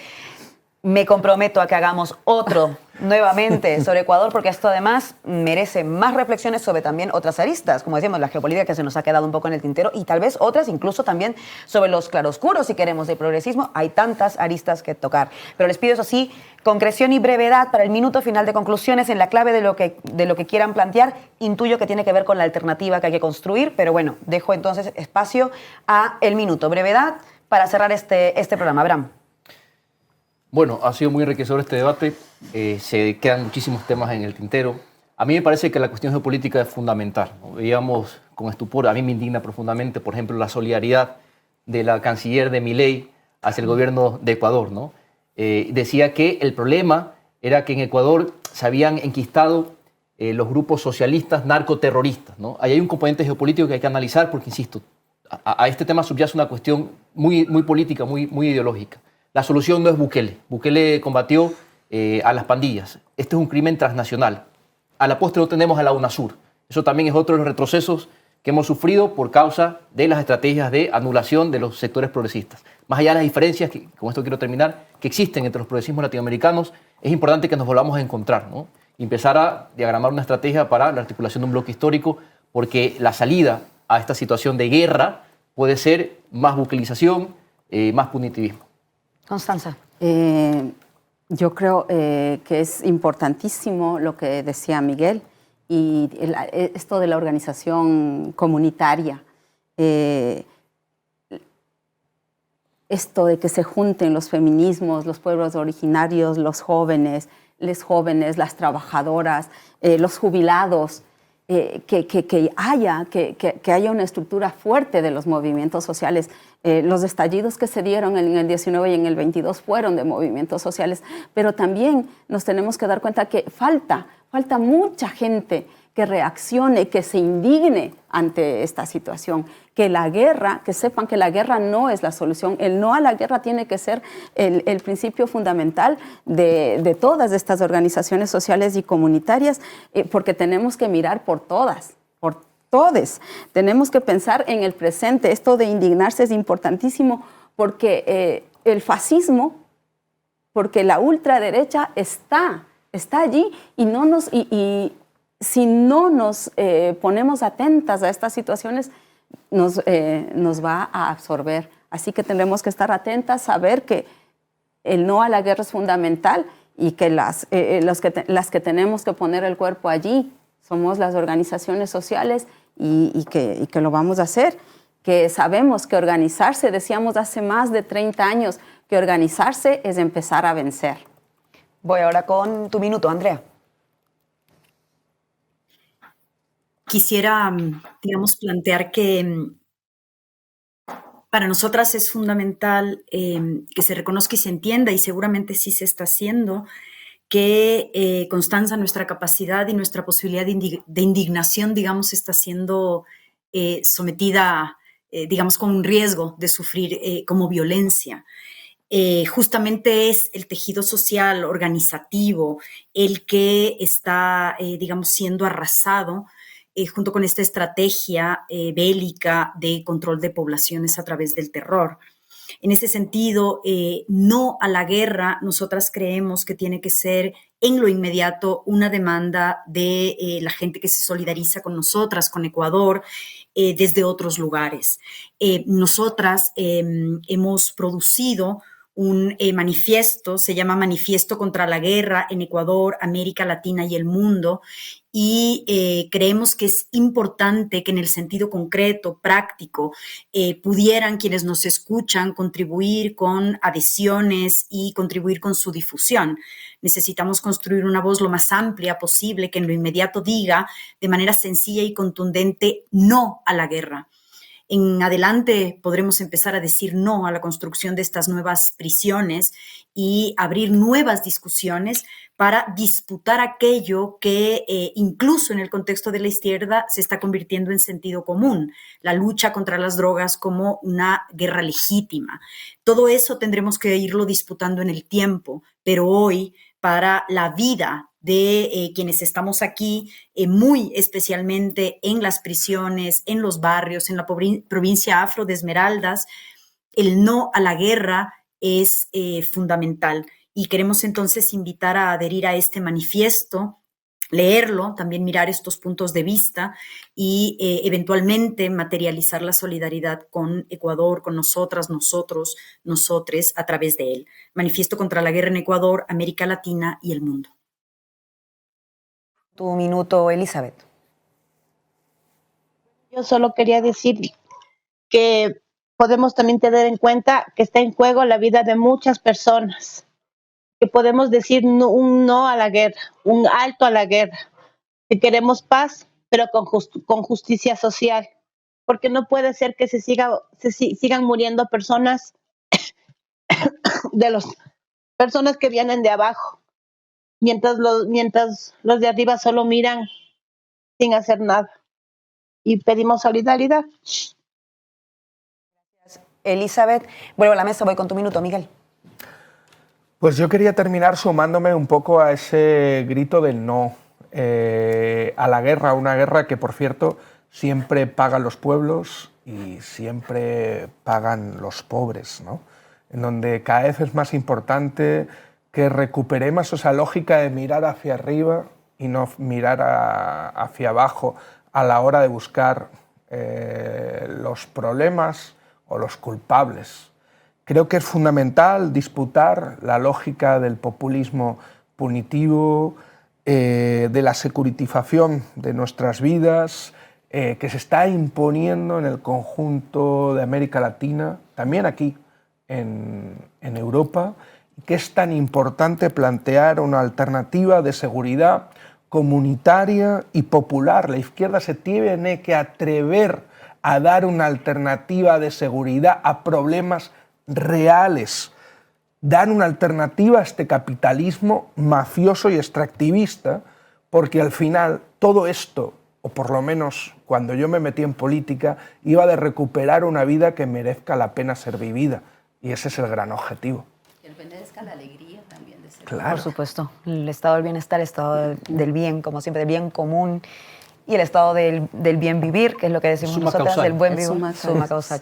S3: Me comprometo a que hagamos otro nuevamente sobre Ecuador, porque esto además merece más reflexiones sobre también otras aristas, como decíamos, la geopolítica que se nos ha quedado un poco en el tintero, y tal vez otras incluso también sobre los claroscuros, si queremos, del progresismo. Hay tantas aristas que tocar. Pero les pido, eso sí, concreción y brevedad para el minuto final de conclusiones en la clave de lo que quieran plantear. Intuyo que tiene que ver con la alternativa que hay que construir, pero bueno, dejo entonces espacio a el minuto. Brevedad para cerrar este programa. Abraham.
S4: Bueno, ha sido muy enriquecedor este debate. Se quedan muchísimos temas en el tintero. A mí me parece que la cuestión geopolítica es fundamental, ¿no? Veíamos con estupor, a mí me indigna profundamente, por ejemplo, la solidaridad de la canciller de Milei hacia el gobierno de Ecuador, ¿no? Decía que el problema era que en Ecuador se habían enquistado los grupos socialistas narcoterroristas, ¿no? Ahí hay un componente geopolítico que hay que analizar porque, insisto, a este tema subyace una cuestión muy política, muy ideológica. La solución no es Bukele. Bukele combatió a las pandillas. Este es un crimen transnacional. A la postre no tenemos a la UNASUR. Eso también es otro de los retrocesos que hemos sufrido por causa de las estrategias de anulación de los sectores progresistas. Más allá de las diferencias, que con esto quiero terminar, que existen entre los progresismos latinoamericanos, es importante que nos volvamos a encontrar, ¿no? Y empezar a diagramar una estrategia para la articulación de un bloque histórico, porque la salida a esta situación de guerra puede ser más buquelización, más punitivismo.
S3: Constanza.
S5: Yo creo que es importantísimo lo que decía Miguel y esto de la organización comunitaria. Esto de que se junten los feminismos, los pueblos originarios, los jóvenes, las trabajadoras, los jubilados, que haya una estructura fuerte de los movimientos sociales. Los estallidos que se dieron en el 19 y en el 22 fueron de movimientos sociales, pero también nos tenemos que dar cuenta que falta mucha gente que reaccione, que se indigne ante esta situación, que sepan que la guerra no es la solución. El no a la guerra tiene que ser el principio fundamental de todas estas organizaciones sociales y comunitarias, porque tenemos que mirar por todas, por todos. Tenemos que pensar en el presente. Esto de indignarse es importantísimo porque el fascismo, porque la ultraderecha está allí y si no nos ponemos atentas a estas situaciones, nos va a absorber. Así que tendremos que estar atentas, saber que el no a la guerra es fundamental y que las que tenemos que poner el cuerpo allí somos las organizaciones sociales y que lo vamos a hacer, que sabemos que organizarse, decíamos hace más de 30 años, que organizarse es empezar a vencer.
S3: Voy ahora con tu minuto, Andrea.
S7: Quisiera, digamos, plantear que para nosotras es fundamental que se reconozca y se entienda, y seguramente sí se está haciendo, que Constanza, nuestra capacidad y nuestra posibilidad de indignación, digamos, está siendo sometida, digamos, con un riesgo de sufrir como violencia. Justamente es el tejido social, organizativo, el que está, digamos, siendo arrasado junto con esta estrategia bélica de control de poblaciones a través del terror. En ese sentido, no a la guerra, nosotras creemos que tiene que ser en lo inmediato una demanda de la gente que se solidariza con nosotras, con Ecuador, desde otros lugares. Nosotras hemos producido un manifiesto, se llama Manifiesto contra la Guerra en Ecuador, América Latina y el Mundo, y creemos que es importante que en el sentido concreto, práctico, pudieran quienes nos escuchan contribuir con adhesiones y contribuir con su difusión. Necesitamos construir una voz lo más amplia posible que en lo inmediato diga de manera sencilla y contundente no a la guerra. En adelante podremos empezar a decir no a la construcción de estas nuevas prisiones y abrir nuevas discusiones para disputar aquello que incluso en el contexto de la izquierda se está convirtiendo en sentido común, la lucha contra las drogas como una guerra legítima. Todo eso tendremos que irlo disputando en el tiempo, pero hoy para la vida de quienes estamos aquí, muy especialmente en las prisiones, en los barrios, en la provincia afro de Esmeraldas, el no a la guerra es fundamental. Y queremos entonces invitar a adherir a este manifiesto, leerlo, también mirar estos puntos de vista y eventualmente materializar la solidaridad con Ecuador, con nosotras, nosotros, nosotres, a través de él. Manifiesto contra la Guerra en Ecuador, América Latina y el Mundo.
S3: Tu minuto, Elizabeth.
S9: Yo solo quería decir que podemos también tener en cuenta que está en juego la vida de muchas personas, que podemos decir un no a la guerra, un alto a la guerra, que queremos paz, pero con justicia social, porque no puede ser que sigan muriendo personas personas que vienen de abajo, mientras los de arriba solo miran sin hacer nada. Y pedimos solidaridad.
S3: Elizabeth, vuelvo a la mesa, voy con tu minuto, Miguel.
S6: Pues yo quería terminar sumándome un poco a ese grito del no a la guerra, una guerra que, por cierto, siempre pagan los pueblos y siempre pagan los pobres, ¿no? En donde cada vez es más importante que recuperemos esa lógica de mirar hacia arriba y no mirar hacia abajo a la hora de buscar los problemas o los culpables. Creo que es fundamental disputar la lógica del populismo punitivo, de la securitización de nuestras vidas, que se está imponiendo en el conjunto de América Latina, también aquí en Europa, y que es tan importante plantear una alternativa de seguridad comunitaria y popular. La izquierda se tiene que atrever a dar una alternativa de seguridad a problemas reales, dar una alternativa a este capitalismo mafioso y extractivista, porque al final todo esto, o por lo menos cuando yo me metí en política, iba de recuperar una vida que merezca la pena ser vivida, y ese es el gran objetivo.
S5: Que el merezca la alegría también de ser.
S3: Claro. Por supuesto, el estado del bienestar, el estado del bien, como siempre, del bien común, y el estado del bien vivir, que es lo que decimos nosotras, del buen vivir, summa causae.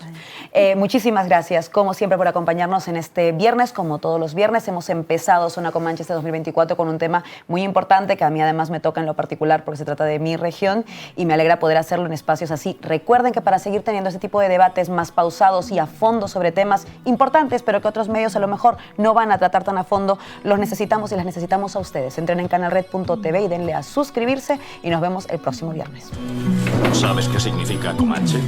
S3: Muchísimas gracias, como siempre, por acompañarnos en este viernes. Como todos los viernes, hemos empezado Zona Comanche este 2024 con un tema muy importante que a mí además me toca en lo particular porque se trata de mi región y me alegra poder hacerlo en espacios así. Recuerden que para seguir teniendo este tipo de debates más pausados y a fondo sobre temas importantes, pero que otros medios a lo mejor no van a tratar tan a fondo, los necesitamos y las necesitamos a ustedes. Entren en canalred.tv y denle a suscribirse y nos vemos el próximo viernes.
S12: ¿Sabes qué significa Comanche?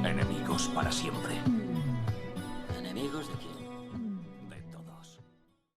S12: Enemigos para siempre.